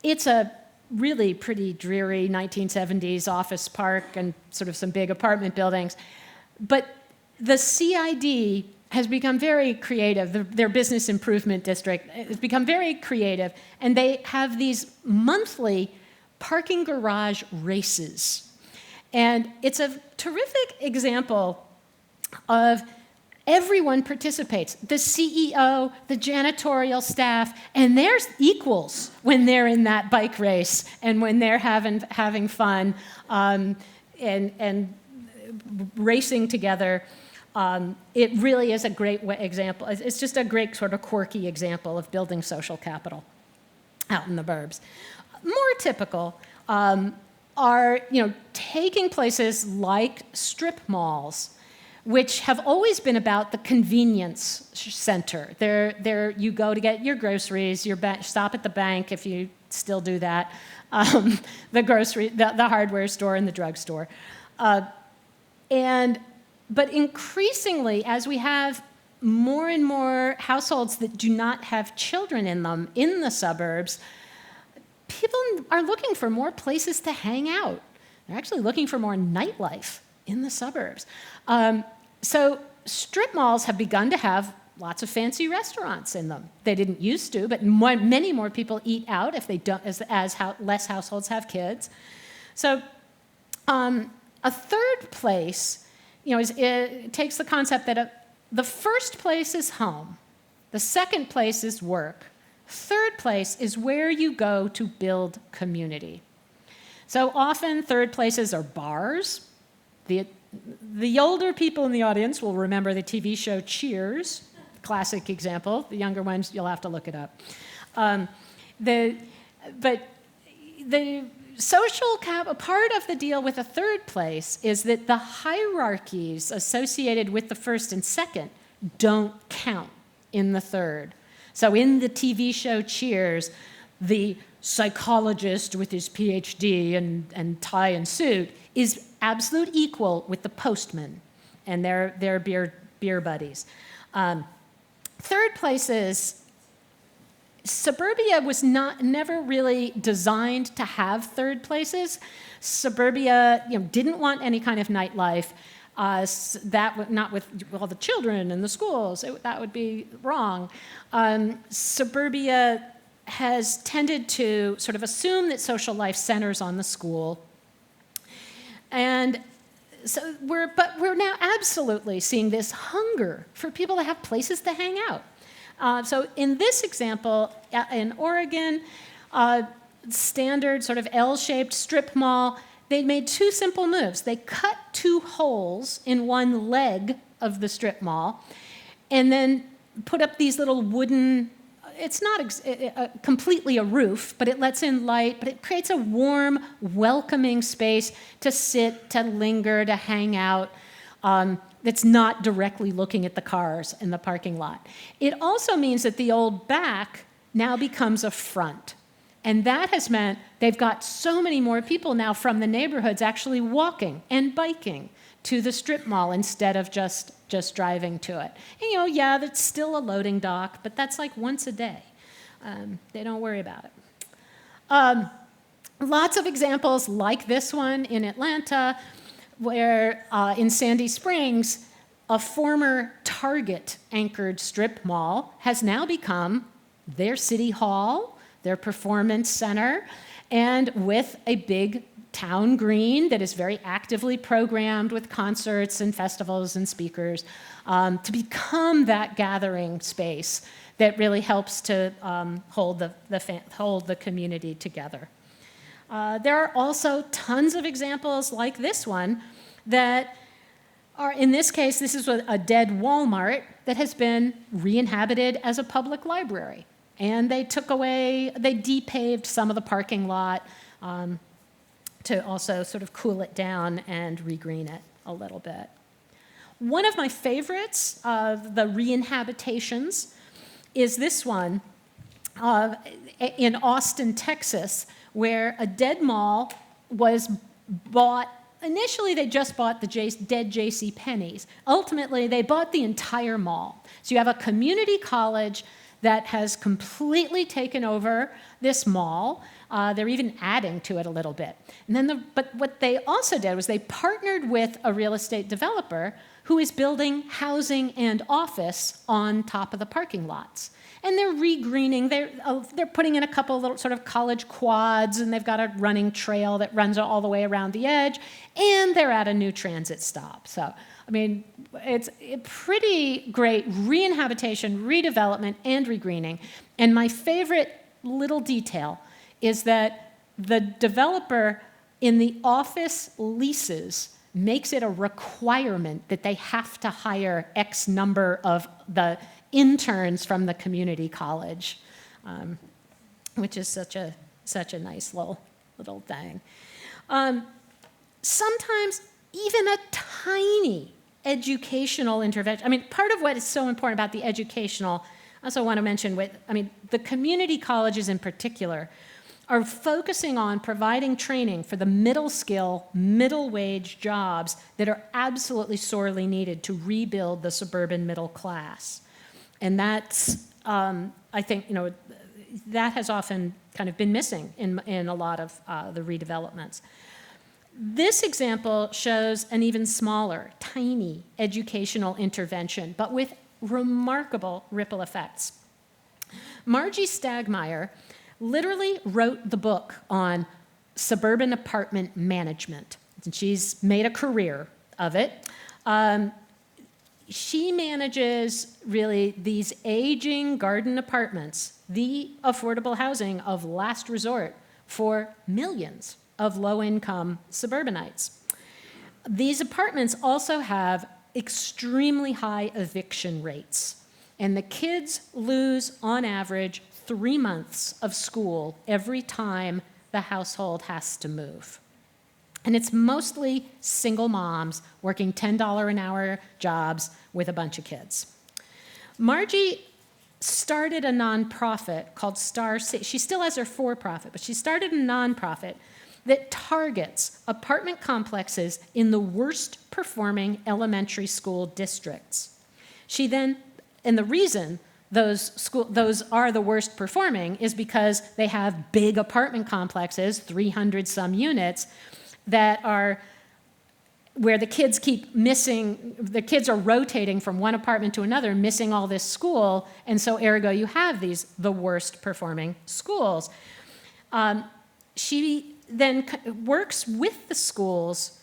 It's a really pretty dreary 1970s office park and sort of some big apartment buildings. But the CID has become very creative. Their business improvement district has become very creative, and they have these monthly parking garage races. And it's a terrific example of everyone participates. The CEO, the janitorial staff, and there's equals when they're in that bike race and when they're having fun and racing together. It really is a great example. It's just a great sort of quirky example of building social capital out in the burbs. More typical are taking places like strip malls, which have always been about the convenience center. There you go to get your groceries, stop at the bank if you still do that, the hardware store and the drugstore. But increasingly, as we have more and more households that do not have children in them in the suburbs, people are looking for more places to hang out. They're actually looking for more nightlife in the suburbs. So strip malls have begun to have lots of fancy restaurants in them. They didn't used to, but many more people eat out if they don't, less households have kids. So a third place, it takes the concept that the first place is home, the second place is work, third place is where you go to build community. So often third places are bars. The older people in the audience will remember the TV show Cheers, classic example. The younger ones, you'll have to look it up. But the social part of the deal with a third place is that the hierarchies associated with the first and second don't count in the third. So in the TV show Cheers, the psychologist with his PhD and tie and suit is absolute equal with the postman and their beer buddies. Third places, Suburbia was never really designed to have third places. Suburbia didn't want any kind of nightlife. Not with all the children and the schools. That would be wrong. Suburbia has tended to sort of assume that social life centers on the school. And so we're now absolutely seeing this hunger for people to have places to hang out. So in this example, in Oregon, standard sort of L-shaped strip mall, they made two simple moves. They cut two holes in one leg of the strip mall and then put up these little wooden, it's not completely a roof, but it lets in light, but it creates a warm, welcoming space to sit, to linger, to hang out, that's not directly looking at the cars in the parking lot. It also means that the old back now becomes a front. And that has meant they've got so many more people now from the neighborhoods actually walking and biking to the strip mall instead of just driving to it. And, yeah, that's still a loading dock, but that's like once a day. They don't worry about it. Lots of examples like this one in Atlanta, where in Sandy Springs, a former Target-anchored strip mall has now become their city hall, their performance center, and with a big town green that is very actively programmed with concerts and festivals and speakers to become that gathering space that really helps to hold the community together. There are also tons of examples like this one that are, in this case, this is a dead Walmart that has been re-inhabited as a public library. And they depaved some of the parking lot to also sort of cool it down and regreen it a little bit. One of my favorites of the re-inhabitations is this one in Austin, Texas, where a dead mall was bought. Initially, they just bought the dead J.C. Penney's. Ultimately, they bought the entire mall. So you have a community college that has completely taken over this mall. They're even adding to it a little bit. And then but what they also did was they partnered with a real estate developer who is building housing and office on top of the parking lots. And they're regreening, they're putting in a couple of little sort of college quads, and they've got a running trail that runs all the way around the edge, and they're at a new transit stop. So, I mean, it's a pretty great re-inhabitation, redevelopment, and regreening. And my favorite little detail is that the developer in the office leases makes it a requirement that they have to hire X number of the interns from the community college, which is such a nice little thing. Sometimes even a tiny educational intervention. I mean, part of what is so important about the educational, I also want to mention the community colleges in particular are focusing on providing training for the middle skill, middle wage jobs that are absolutely sorely needed to rebuild the suburban middle class. And that's, I think, that has often kind of been missing in a lot of the redevelopments. This example shows an even smaller, tiny educational intervention, but with remarkable ripple effects. Margie Stagmeyer literally wrote the book on suburban apartment management, and she's made a career of it. She manages really these aging garden apartments, the affordable housing of last resort for millions of low-income suburbanites. These apartments also have extremely high eviction rates, and the kids lose, on average, 3 months of school every time the household has to move. And it's mostly single moms working $10 an hour jobs with a bunch of kids. Margie started a nonprofit called Star City. She still has her for-profit, but she started a nonprofit that targets apartment complexes in the worst performing elementary school districts. She then, and the reason those are the worst performing is because they have big apartment complexes, 300 some units, that are where the kids keep missing, the kids are rotating from one apartment to another, missing all this school, and so ergo you have the worst performing schools. She then works with the schools,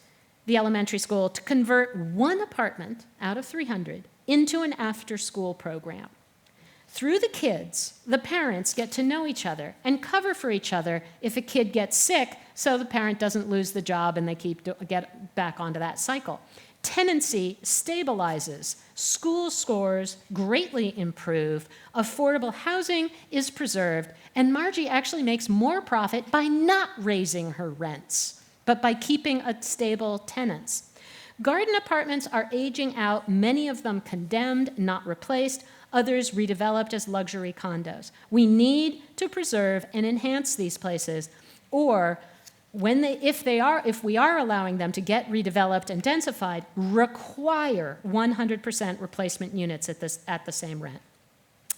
the elementary school, to convert one apartment out of 300 into an after-school program. Through the kids, the parents get to know each other and cover for each other if a kid gets sick, so the parent doesn't lose the job and they get back onto that cycle. Tenancy stabilizes, school scores greatly improve, affordable housing is preserved, and Margie actually makes more profit by not raising her rents, but by keeping a stable tenants. Garden apartments are aging out, many of them condemned, not replaced, others redeveloped as luxury condos. We need to preserve and enhance these places, or if we are allowing them to get redeveloped and densified, require 100% replacement units at the same rent.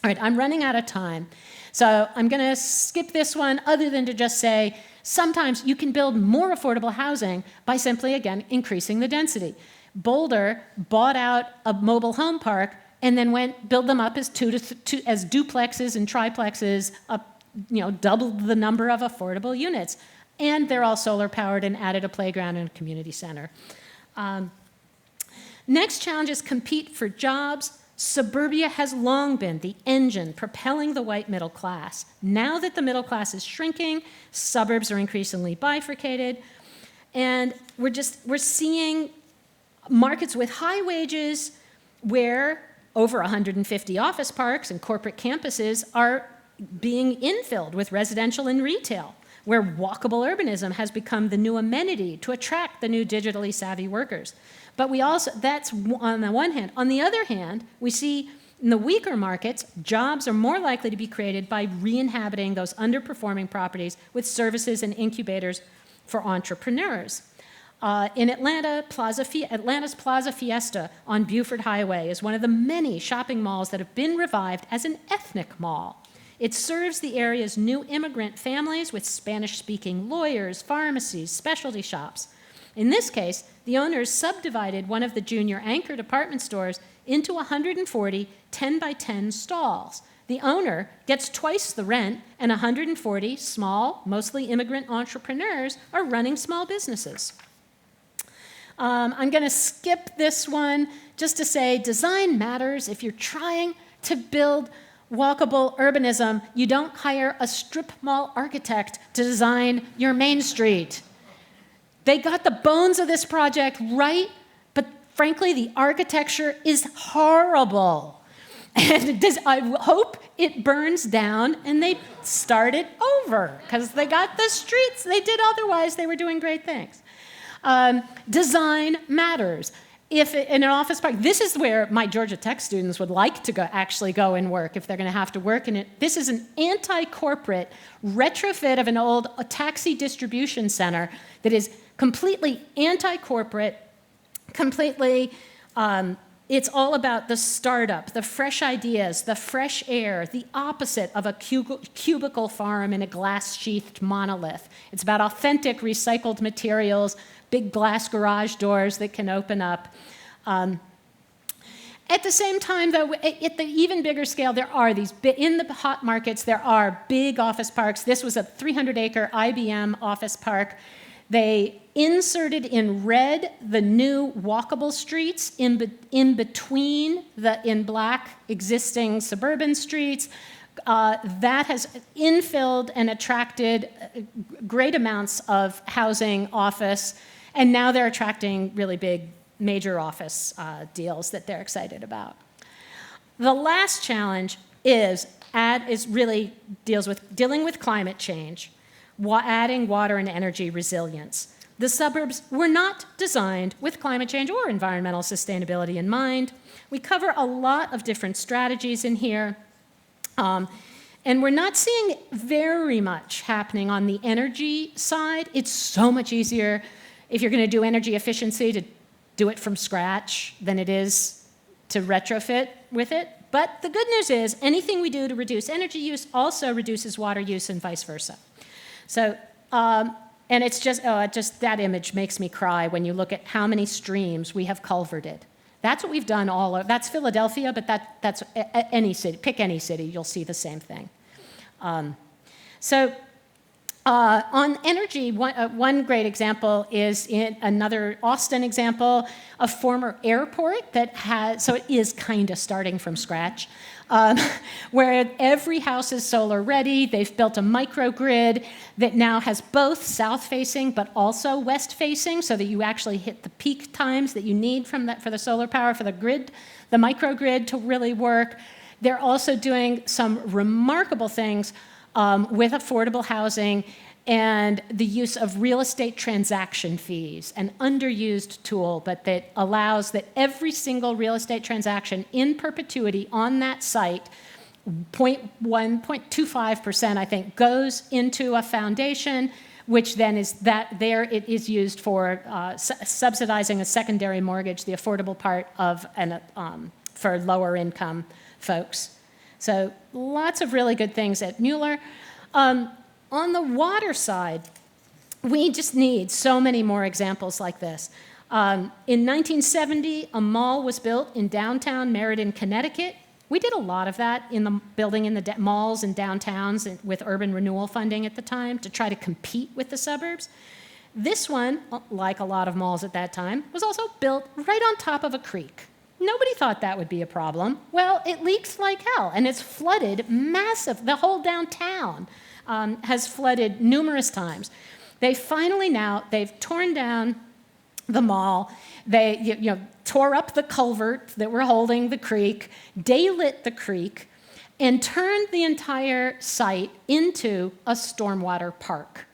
All right, I'm running out of time, so I'm going to skip this one other than to just say sometimes you can build more affordable housing by simply, again, increasing the density. Boulder bought out a mobile home park and then build them up as as duplexes and triplexes, doubled the number of affordable units. And they're all solar powered and added a playground and a community center. Next challenge is compete for jobs. Suburbia has long been the engine propelling the white middle class. Now that the middle class is shrinking, suburbs are increasingly bifurcated, and we're seeing markets with high wages where over 150 office parks and corporate campuses are being infilled with residential and retail, where walkable urbanism has become the new amenity to attract the new digitally savvy workers. But that's on the one hand. On the other hand, we see in the weaker markets, jobs are more likely to be created by re-inhabiting those underperforming properties with services and incubators for entrepreneurs. In Atlanta, Atlanta's Plaza Fiesta on Buford Highway is one of the many shopping malls that have been revived as an ethnic mall. It serves the area's new immigrant families with Spanish-speaking lawyers, pharmacies, specialty shops. In this case, the owners subdivided one of the junior anchor department stores into 140 10-by-10 stalls. The owner gets twice the rent, and 140 small, mostly immigrant entrepreneurs are running small businesses. I'm going to skip this one just to say design matters. If you're trying to build walkable urbanism, you don't hire a strip mall architect to design your Main Street. They got the bones of this project right, but frankly, the architecture is horrible. And I hope it burns down and they start it over, because they got the streets they did otherwise. They were doing great things. Design matters. If in an office park, this is where my Georgia Tech students would like to actually go and work if they're going to have to work in it. This is an anti-corporate retrofit of an old taxi distribution center that is completely anti-corporate, completely, it's all about the startup, the fresh ideas, the fresh air, the opposite of a cubicle farm in a glass-sheathed monolith. It's about authentic recycled materials, big glass garage doors that can open up. At the same time, though, at the even bigger scale, there are these, in the hot markets, there are big office parks. This was a 300-acre IBM office park. They inserted in red the new walkable streets in between the in black existing suburban streets. That has infilled and attracted great amounts of housing, office, and now they're attracting really big major office deals that they're excited about. The last challenge really deals with dealing with climate change, adding water and energy resilience. The suburbs were not designed with climate change or environmental sustainability in mind. We cover a lot of different strategies in here, and we're not seeing very much happening on the energy side. It's so much easier if you're going to do energy efficiency to do it from scratch than it is to retrofit with it. But the good news is anything we do to reduce energy use also reduces water use and vice versa. So And it's just, that image makes me cry when you look at how many streams we have culverted. That's what we've done that's Philadelphia, but that's any city. Pick any city, you'll see the same thing. On energy, one great example is in another Austin example, a former airport that so it is kind of starting from scratch, where every house is solar ready. They've built a microgrid that now has both south-facing but also west-facing, so that you actually hit the peak times that you need for the solar power for the grid, the microgrid to really work. They're also doing some remarkable things with affordable housing and the use of real estate transaction fees, an underused tool, but that allows that every single real estate transaction in perpetuity on that site, 0.25%, I think, goes into a foundation, which then is it is used for subsidizing a secondary mortgage, the affordable part of for lower income folks. So lots of really good things at Mueller. On the water side, we just need so many more examples like this. In 1970, a mall was built in downtown Meriden, Connecticut. We did a lot of that building in the malls and downtowns with urban renewal funding at the time to try to compete with the suburbs. This one, like a lot of malls at that time, was also built right on top of a creek. Nobody thought that would be a problem. Well, it leaks like hell, and it's flooded massive. The whole downtown has flooded numerous times. They've torn down the mall. They tore up the culvert that were holding the creek, daylit the creek, and turned the entire site into a stormwater park.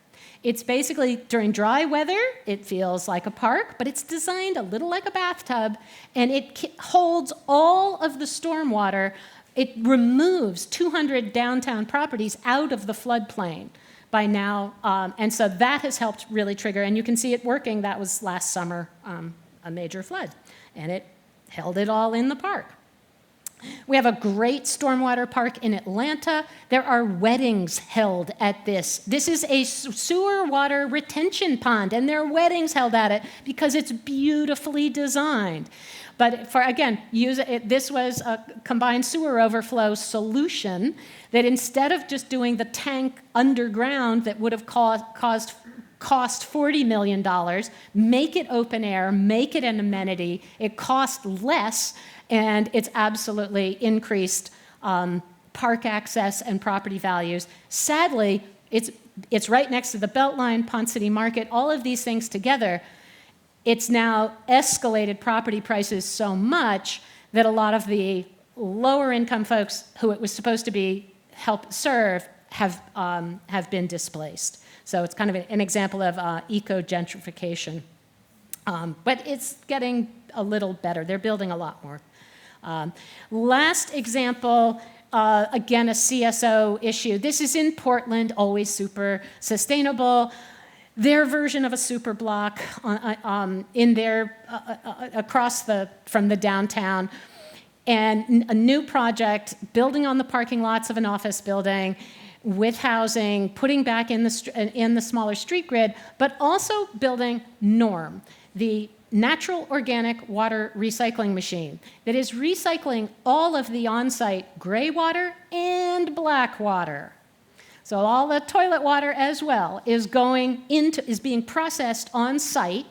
It's basically, during dry weather, it feels like a park, but it's designed a little like a bathtub, and it holds all of the stormwater. It removes 200 downtown properties out of the floodplain by now, and so that has helped really trigger, and you can see it working. That was last summer, a major flood, and it held it all in the park. We have a great stormwater park in Atlanta. There are weddings held at this. This is a sewer water retention pond, and there are weddings held at it because it's beautifully designed. But this was a combined sewer overflow solution that instead of just doing the tank underground that would have cost $40 million, make it open air, make it an amenity. It cost less, and it's absolutely increased park access and property values. Sadly, it's right next to the Beltline, Pond City Market, all of these things together. It's now escalated property prices so much that a lot of the lower income folks who it was supposed to help serve have been displaced. So it's kind of an example of eco-gentrification. But it's getting a little better. They're building a lot more. Last example, again, a CSO issue. This is in Portland, always super sustainable. Their version of a super block from the downtown, and a new project building on the parking lots of an office building with housing, putting back in the smaller street grid, but also building NORM, the natural organic water recycling machine that is recycling all of the on-site gray water and black water. So all the toilet water as well is being processed on site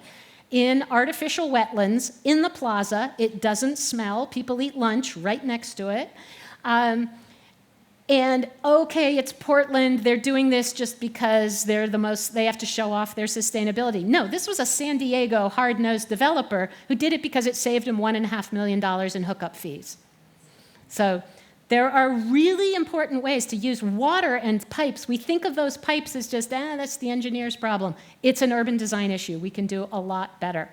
in artificial wetlands in the plaza. It doesn't smell. People eat lunch right next to it. And okay, it's Portland. They're doing this just because they have to show off their sustainability. No, this was a San Diego hard-nosed developer who did it because it saved him $1.5 million in hookup fees. So there are really important ways to use water and pipes. We think of those pipes as just, that's the engineer's problem. It's an urban design issue. We can do a lot better.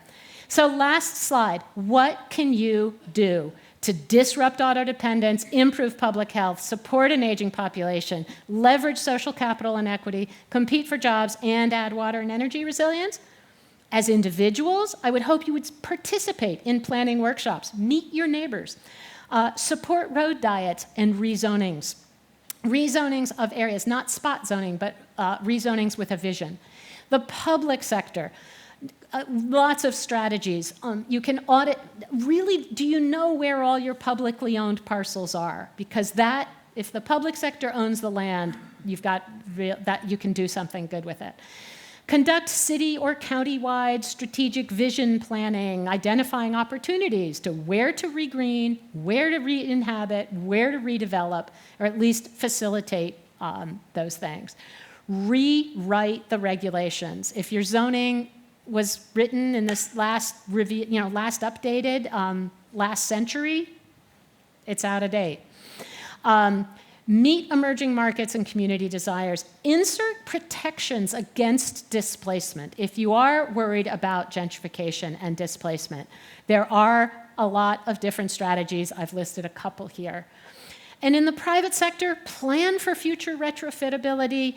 So last slide, what can you do to disrupt auto dependence, improve public health, support an aging population, leverage social capital and equity, compete for jobs, and add water and energy resilience? As individuals, I would hope you would participate in planning workshops, meet your neighbors, support road diets and rezonings. Rezonings of areas, not spot zoning, but rezonings with a vision. The public sector, lots of strategies. You can audit, really, do you know where all your publicly owned parcels are? Because that, if the public sector owns the land, you've got that you can do something good with it. Conduct city or county-wide strategic vision planning, identifying opportunities to where to regreen, where to re-inhabit, where to redevelop, or at least facilitate those things. Rewrite the regulations. If your zoning was written in this last review, last updated last century, it's out of date. Meet emerging markets and community desires. Insert protections against displacement. If you are worried about gentrification and displacement, there are a lot of different strategies. I've listed a couple here. And in the private sector, plan for future retrofitability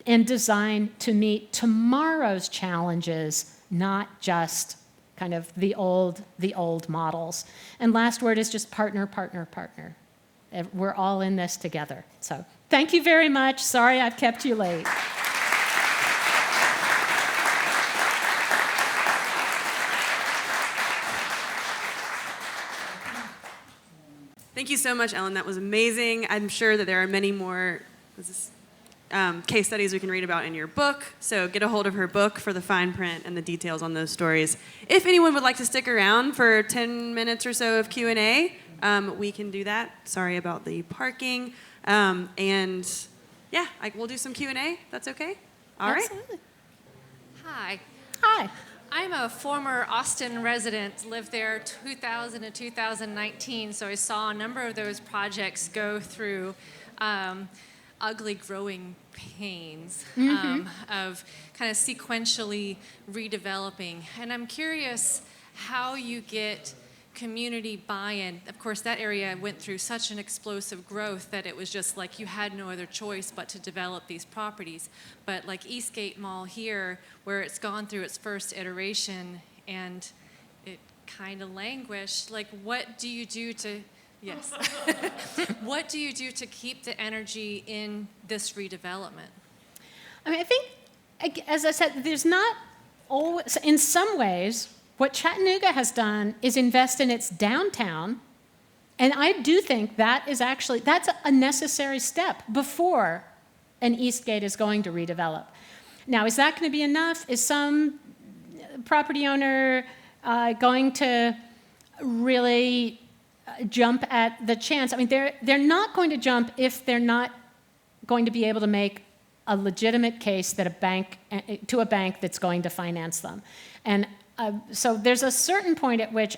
and design to meet tomorrow's challenges, not just kind of the old models. And last word is just partner, partner, partner. We're all in this together. So thank you very much. Sorry I've kept you late. Thank you so much, Ellen. That was amazing. I'm sure that there are many more case studies we can read about in your book. So get a hold of her book for the fine print and the details on those stories. If anyone would like to stick around for 10 minutes or so of Q&A, we can do that. Sorry about the parking. And yeah, we'll do some Q&A. That's okay? All right. Absolutely. Hi. Hi. I'm a former Austin resident, lived there 2000 to 2019, so I saw a number of those projects go through ugly growing pains of kind of sequentially redeveloping. And I'm curious how you get community buy-in. Of course, that area went through such an explosive growth that it was just like you had no other choice but to develop these properties. But like Eastgate Mall here, where it's gone through its first iteration and it kind of languished, like what do you do to, yes, what do you do to keep the energy in this redevelopment? I mean, I think, as I said, there's not always, in some ways, what Chattanooga has done is invest in its downtown, and I do think that is actually, that's a necessary step before an Eastgate is going to redevelop. Now, is that going to be enough? Is some property owner going to really jump at the chance? I mean, they're not going to jump if they're not going to be able to make a legitimate case that to a bank that's going to finance them. And so there's a certain point at which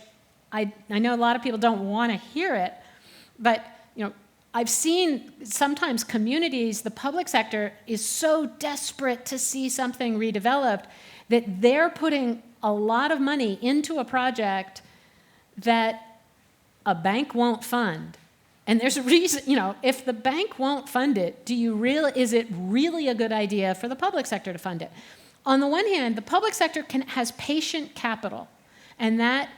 I know a lot of people don't want to hear it, but I've seen sometimes communities, the public sector is so desperate to see something redeveloped that they're putting a lot of money into a project that a bank won't fund. And there's a reason, if the bank won't fund it, is it really a good idea for the public sector to fund it? On the one hand, the public sector has patient capital, and that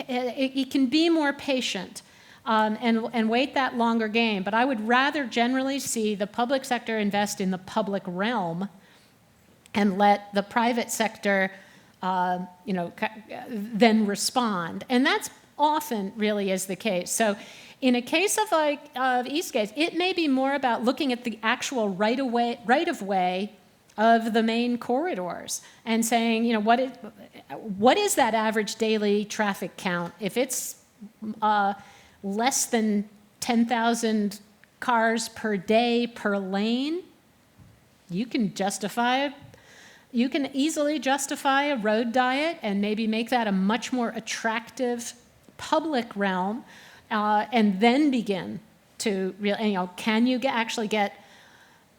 it can be more patient and wait that longer game. But I would rather generally see the public sector invest in the public realm and let the private sector, then respond. And that's often really is the case. So in a case of Eastgate, it may be more about looking at the actual right of way of the main corridors and saying, what is that average daily traffic count? If it's less than 10,000 cars per day per lane, you can easily justify a road diet and maybe make that a much more attractive public realm, and then begin to can you actually get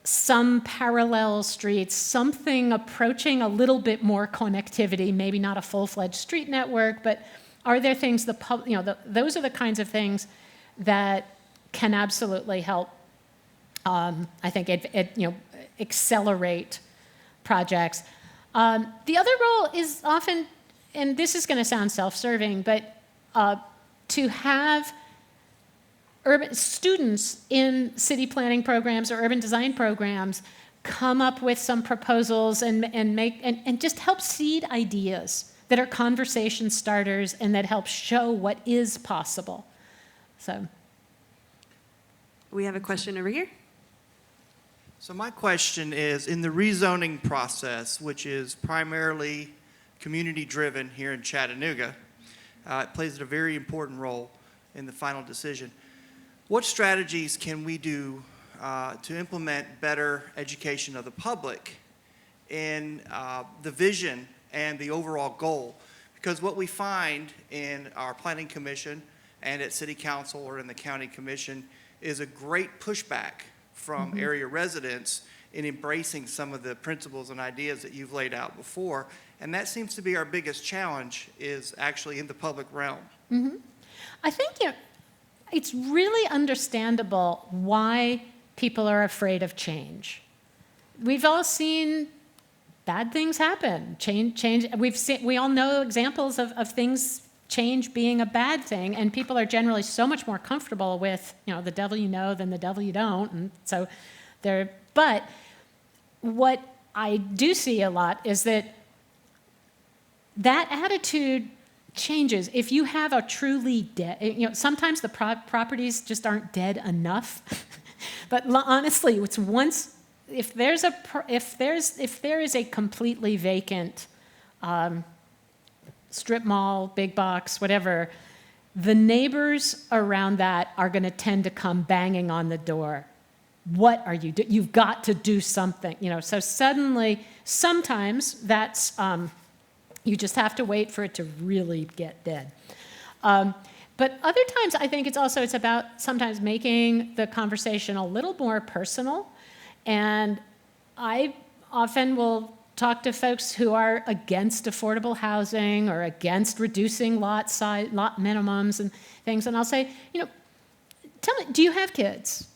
some parallel streets, something approaching a little bit more connectivity, maybe not a full-fledged street network, but are there things those are the kinds of things that can absolutely help, I think, accelerate projects. The other role is often, and this is going to sound self-serving, but to have urban students in city planning programs or urban design programs come up with some proposals and just help seed ideas that are conversation starters and that help show what is possible. So We have a question over here. So my question is, in the rezoning process, which is primarily community-driven here in Chattanooga, it plays a very important role in the final decision. What strategies can we do to implement better education of the public in the vision and the overall goal? Because what we find in our planning commission and at city council or in the county commission is a great pushback from area residents in embracing some of the principles and ideas that you've laid out before. And that seems to be our biggest challenge, is actually in the public realm. I think it's really understandable why people are afraid of change. We've all seen bad things happen. Change. We all know examples of things, change being a bad thing, and people are generally so much more comfortable with, the devil you know than the devil you don't. And so but what I do see a lot is that attitude changes. If you have a truly dead, sometimes the properties just aren't dead enough. But honestly, it's once, if there is a completely vacant strip mall, big box, whatever, the neighbors around that are going to tend to come banging on the door. What are you doing? You've got to do something. So suddenly, sometimes that's, you just have to wait for it to really get dead. But other times, I think it's about sometimes making the conversation a little more personal. And I often will talk to folks who are against affordable housing or against reducing lot size, lot minimums and things. And I'll say, tell me, do you have kids?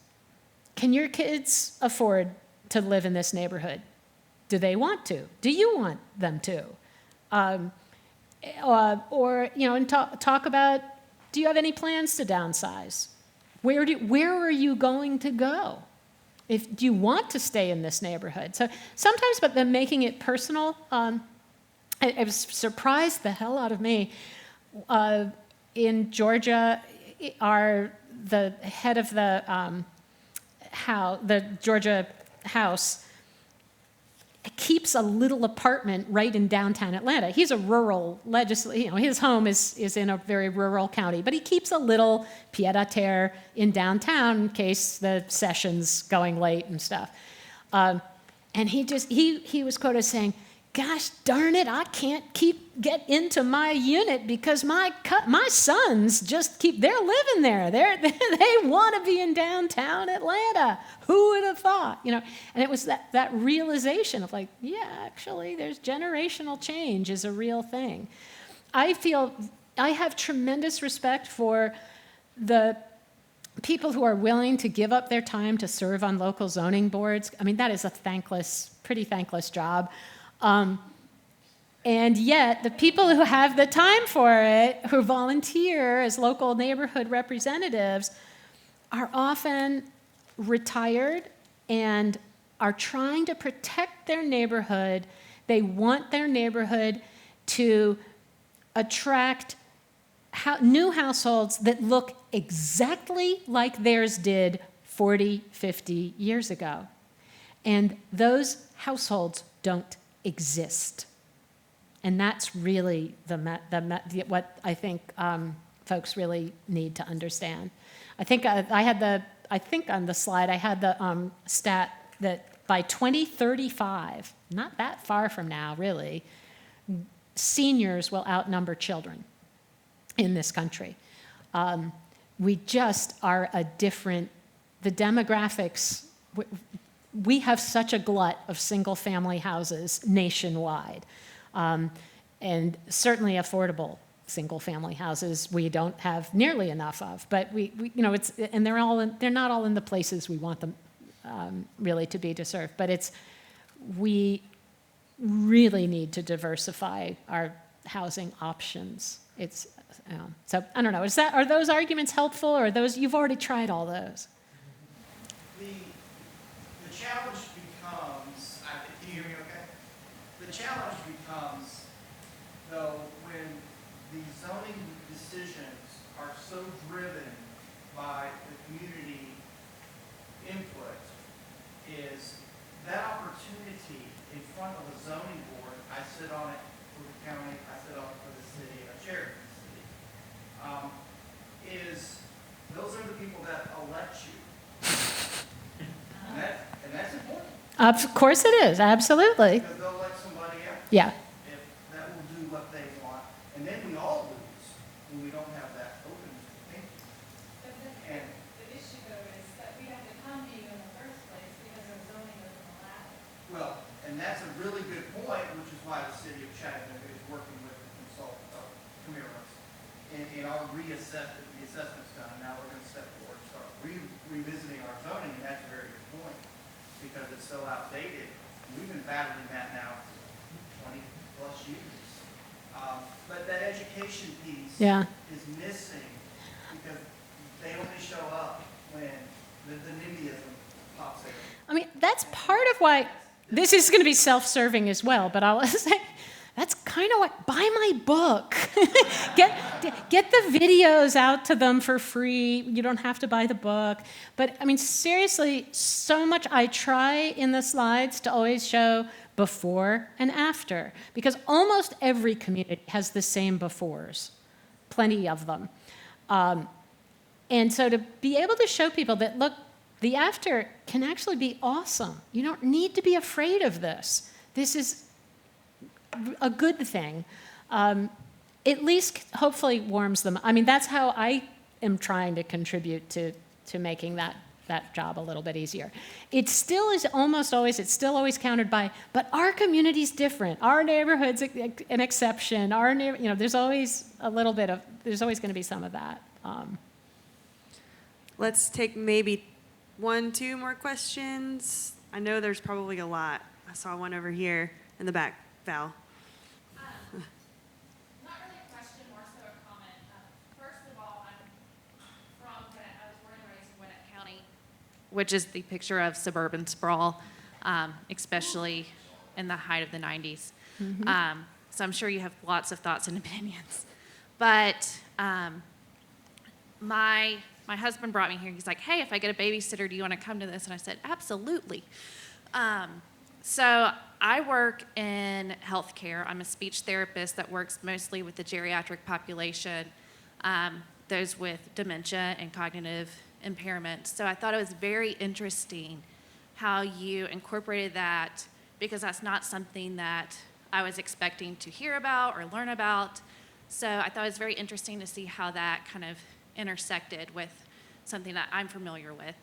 Can your kids afford to live in this neighborhood? Do they want to? Do you want them to? And talk about, do you have any plans to downsize? Where are you going to go? Do you want to stay in this neighborhood? So sometimes, but then making it personal, it was surprised the hell out of me. In Georgia, the head of the Georgia House keeps a little apartment right in downtown Atlanta. He's a rural legislator. His home is in a very rural county, but he keeps a little pied-à-terre in downtown in case the session's going late and stuff. And he was quoted saying, "Gosh darn it, I can't get into my unit because my sons they're living there. They want to be in downtown Atlanta. Who would have thought?" And it was that realization of actually, there's generational change is a real thing. I feel I have tremendous respect for the people who are willing to give up their time to serve on local zoning boards. I mean, that is a pretty thankless job. And yet, the people who have the time for it, who volunteer as local neighborhood representatives, are often retired and are trying to protect their neighborhood. They want their neighborhood to attract new households that look exactly like theirs did 40, 50 years ago. And those households don't exist. And that's really what I think folks really need to understand. I think I think on the slide I had the stat that by 2035, not that far from now really, seniors will outnumber children in this country. We just are the demographics, we have such a glut of single-family houses nationwide, and certainly affordable single-family houses we don't have nearly enough of. But they're not all in the places we want them really to be to serve. But we really need to diversify our housing options. So I don't know. Are those arguments helpful, or are those you've already tried all those? The challenge becomes challenge becomes, though, when the zoning decisions are so driven by the community input, is that opportunity in front of a zoning board. I sit on it for the county, I sit on it for the city, and I chair it for the city. Is those are the people that elect you, and that's important Of course it is, absolutely. because they'll elect somebody else. Yeah. If that will do what they want, and then we all lose when we don't have that openness to thinking. And The issue though is that we have to come to you in the first place because our zoning doesn't allow it. well, and that's a really good point, which is why the city of Chattanooga is working with the consultant, come here, Russ. And our the assessment's done, now we're gonna step forward and start revisiting our zoning, and that's a very good point, because it's so outdated. We've been battling that now for 20 plus years. But that education piece Yeah. is missing, because they only show up when the NIMBYism pops in. I mean, that's part of why this is going to be self-serving as well, but I'll say that's kind of what, buy my book. get the videos out to them for free. You don't have to buy the book. But I mean, seriously, so much I try in the slides to always show before and after, because almost every community has the same befores, plenty of them. And so to be able to show people that, look, the after can actually be awesome. You don't need to be afraid of this. This is a good thing. At least hopefully warms them. I mean, that's how I am trying to contribute to making that job a little bit easier. It still is it's still always countered by, but our community's different. Our neighborhood's an exception. There's always there's always going to be some of that. Let's take maybe 1-2 more questions. I know there's probably a lot. I saw one over here in the back, Val. Not really a question, more so a comment. First of all, I'm from Gwinnett. I was born and raised in Gwinnett County, which is the picture of suburban sprawl, especially in the height of the 90s. So I'm sure you have lots of thoughts and opinions. But my husband brought me here. He's like, hey, if I get a babysitter, do you want to come to this? And I said, absolutely. So I work in healthcare. I'm a speech therapist that works mostly with the geriatric population, those with dementia and cognitive impairment. So I thought it was very interesting how you incorporated that, because that's not something that I was expecting to hear about or learn about. So I thought it was very interesting to see how that kind of intersected with something that I'm familiar with.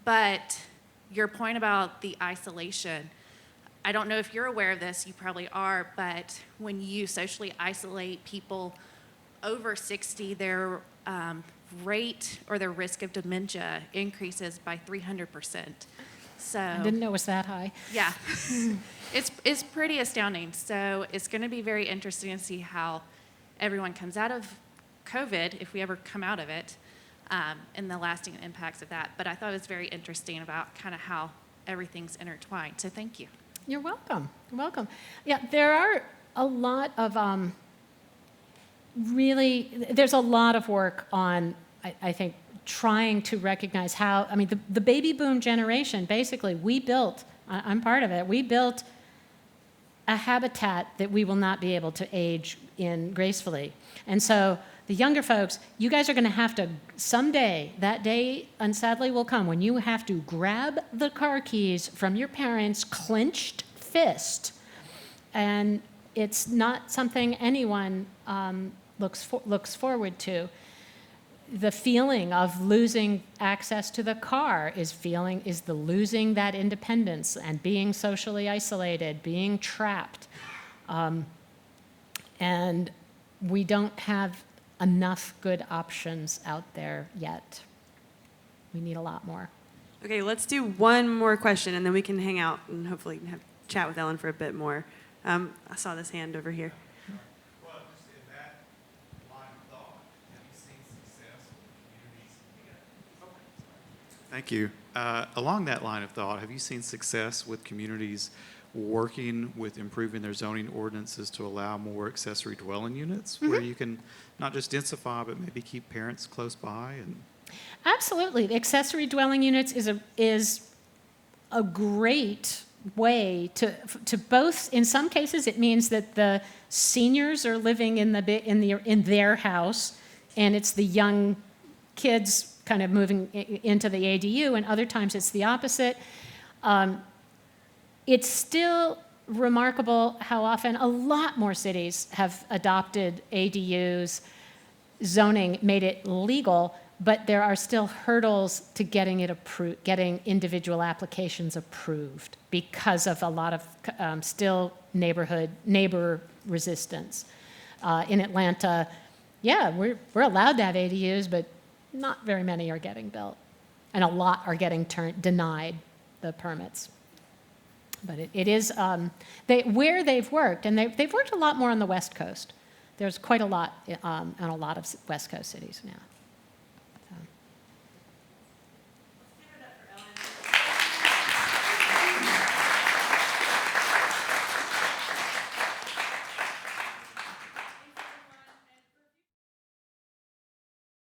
But your point about the isolation, I don't know if you're aware of this, you probably are, but when you socially isolate people over 60, their rate or their risk of dementia increases by 300%. So I didn't know it was that high. yeah, it's pretty astounding. So it's going to be very interesting to see how everyone comes out of COVID, if we ever come out of it, and the lasting impacts of that. But I thought it was very interesting about kind of how everything's intertwined. So thank you. You're welcome. You're welcome. Yeah, there are a lot of there's a lot of work on, I think, trying to recognize how, I mean, the baby boom generation, basically, I'm part of it, we built a habitat that we will not be able to age in gracefully. And so the younger folks, you guys are going to have to, someday, that day unsadly will come when you have to grab the car keys from your parents' clenched fist. And it's not something anyone looks forward to. The feeling of losing access to the car is the losing that independence and being socially isolated, being trapped. And we don't have enough good options out there yet. We need a lot more. Okay, let's do one more question, and then we can hang out and hopefully chat with Ellen for a bit more. I saw this hand over here. Well, just in that line of thought, have you seen success with communities? Thank you. Along that line of thought, have you seen success with communities working with improving their zoning ordinances to allow more accessory dwelling units where you can not just densify, but maybe keep parents close by? And Absolutely. The accessory dwelling units is a great way to both, in some cases, it means that the seniors are living in their house, and it's the young kids kind of moving into the ADU, and other times it's the opposite. It's still remarkable how often a lot more cities have adopted ADUs, zoning made it legal, but there are still hurdles to getting it approved, getting individual applications approved because of a lot of still neighbor resistance. In Atlanta, yeah, we're allowed to have ADUs, but not very many are getting built, and a lot are getting denied the permits. But it is where they've worked, and they've worked a lot more on the West Coast. There's quite a lot on a lot of West Coast cities now.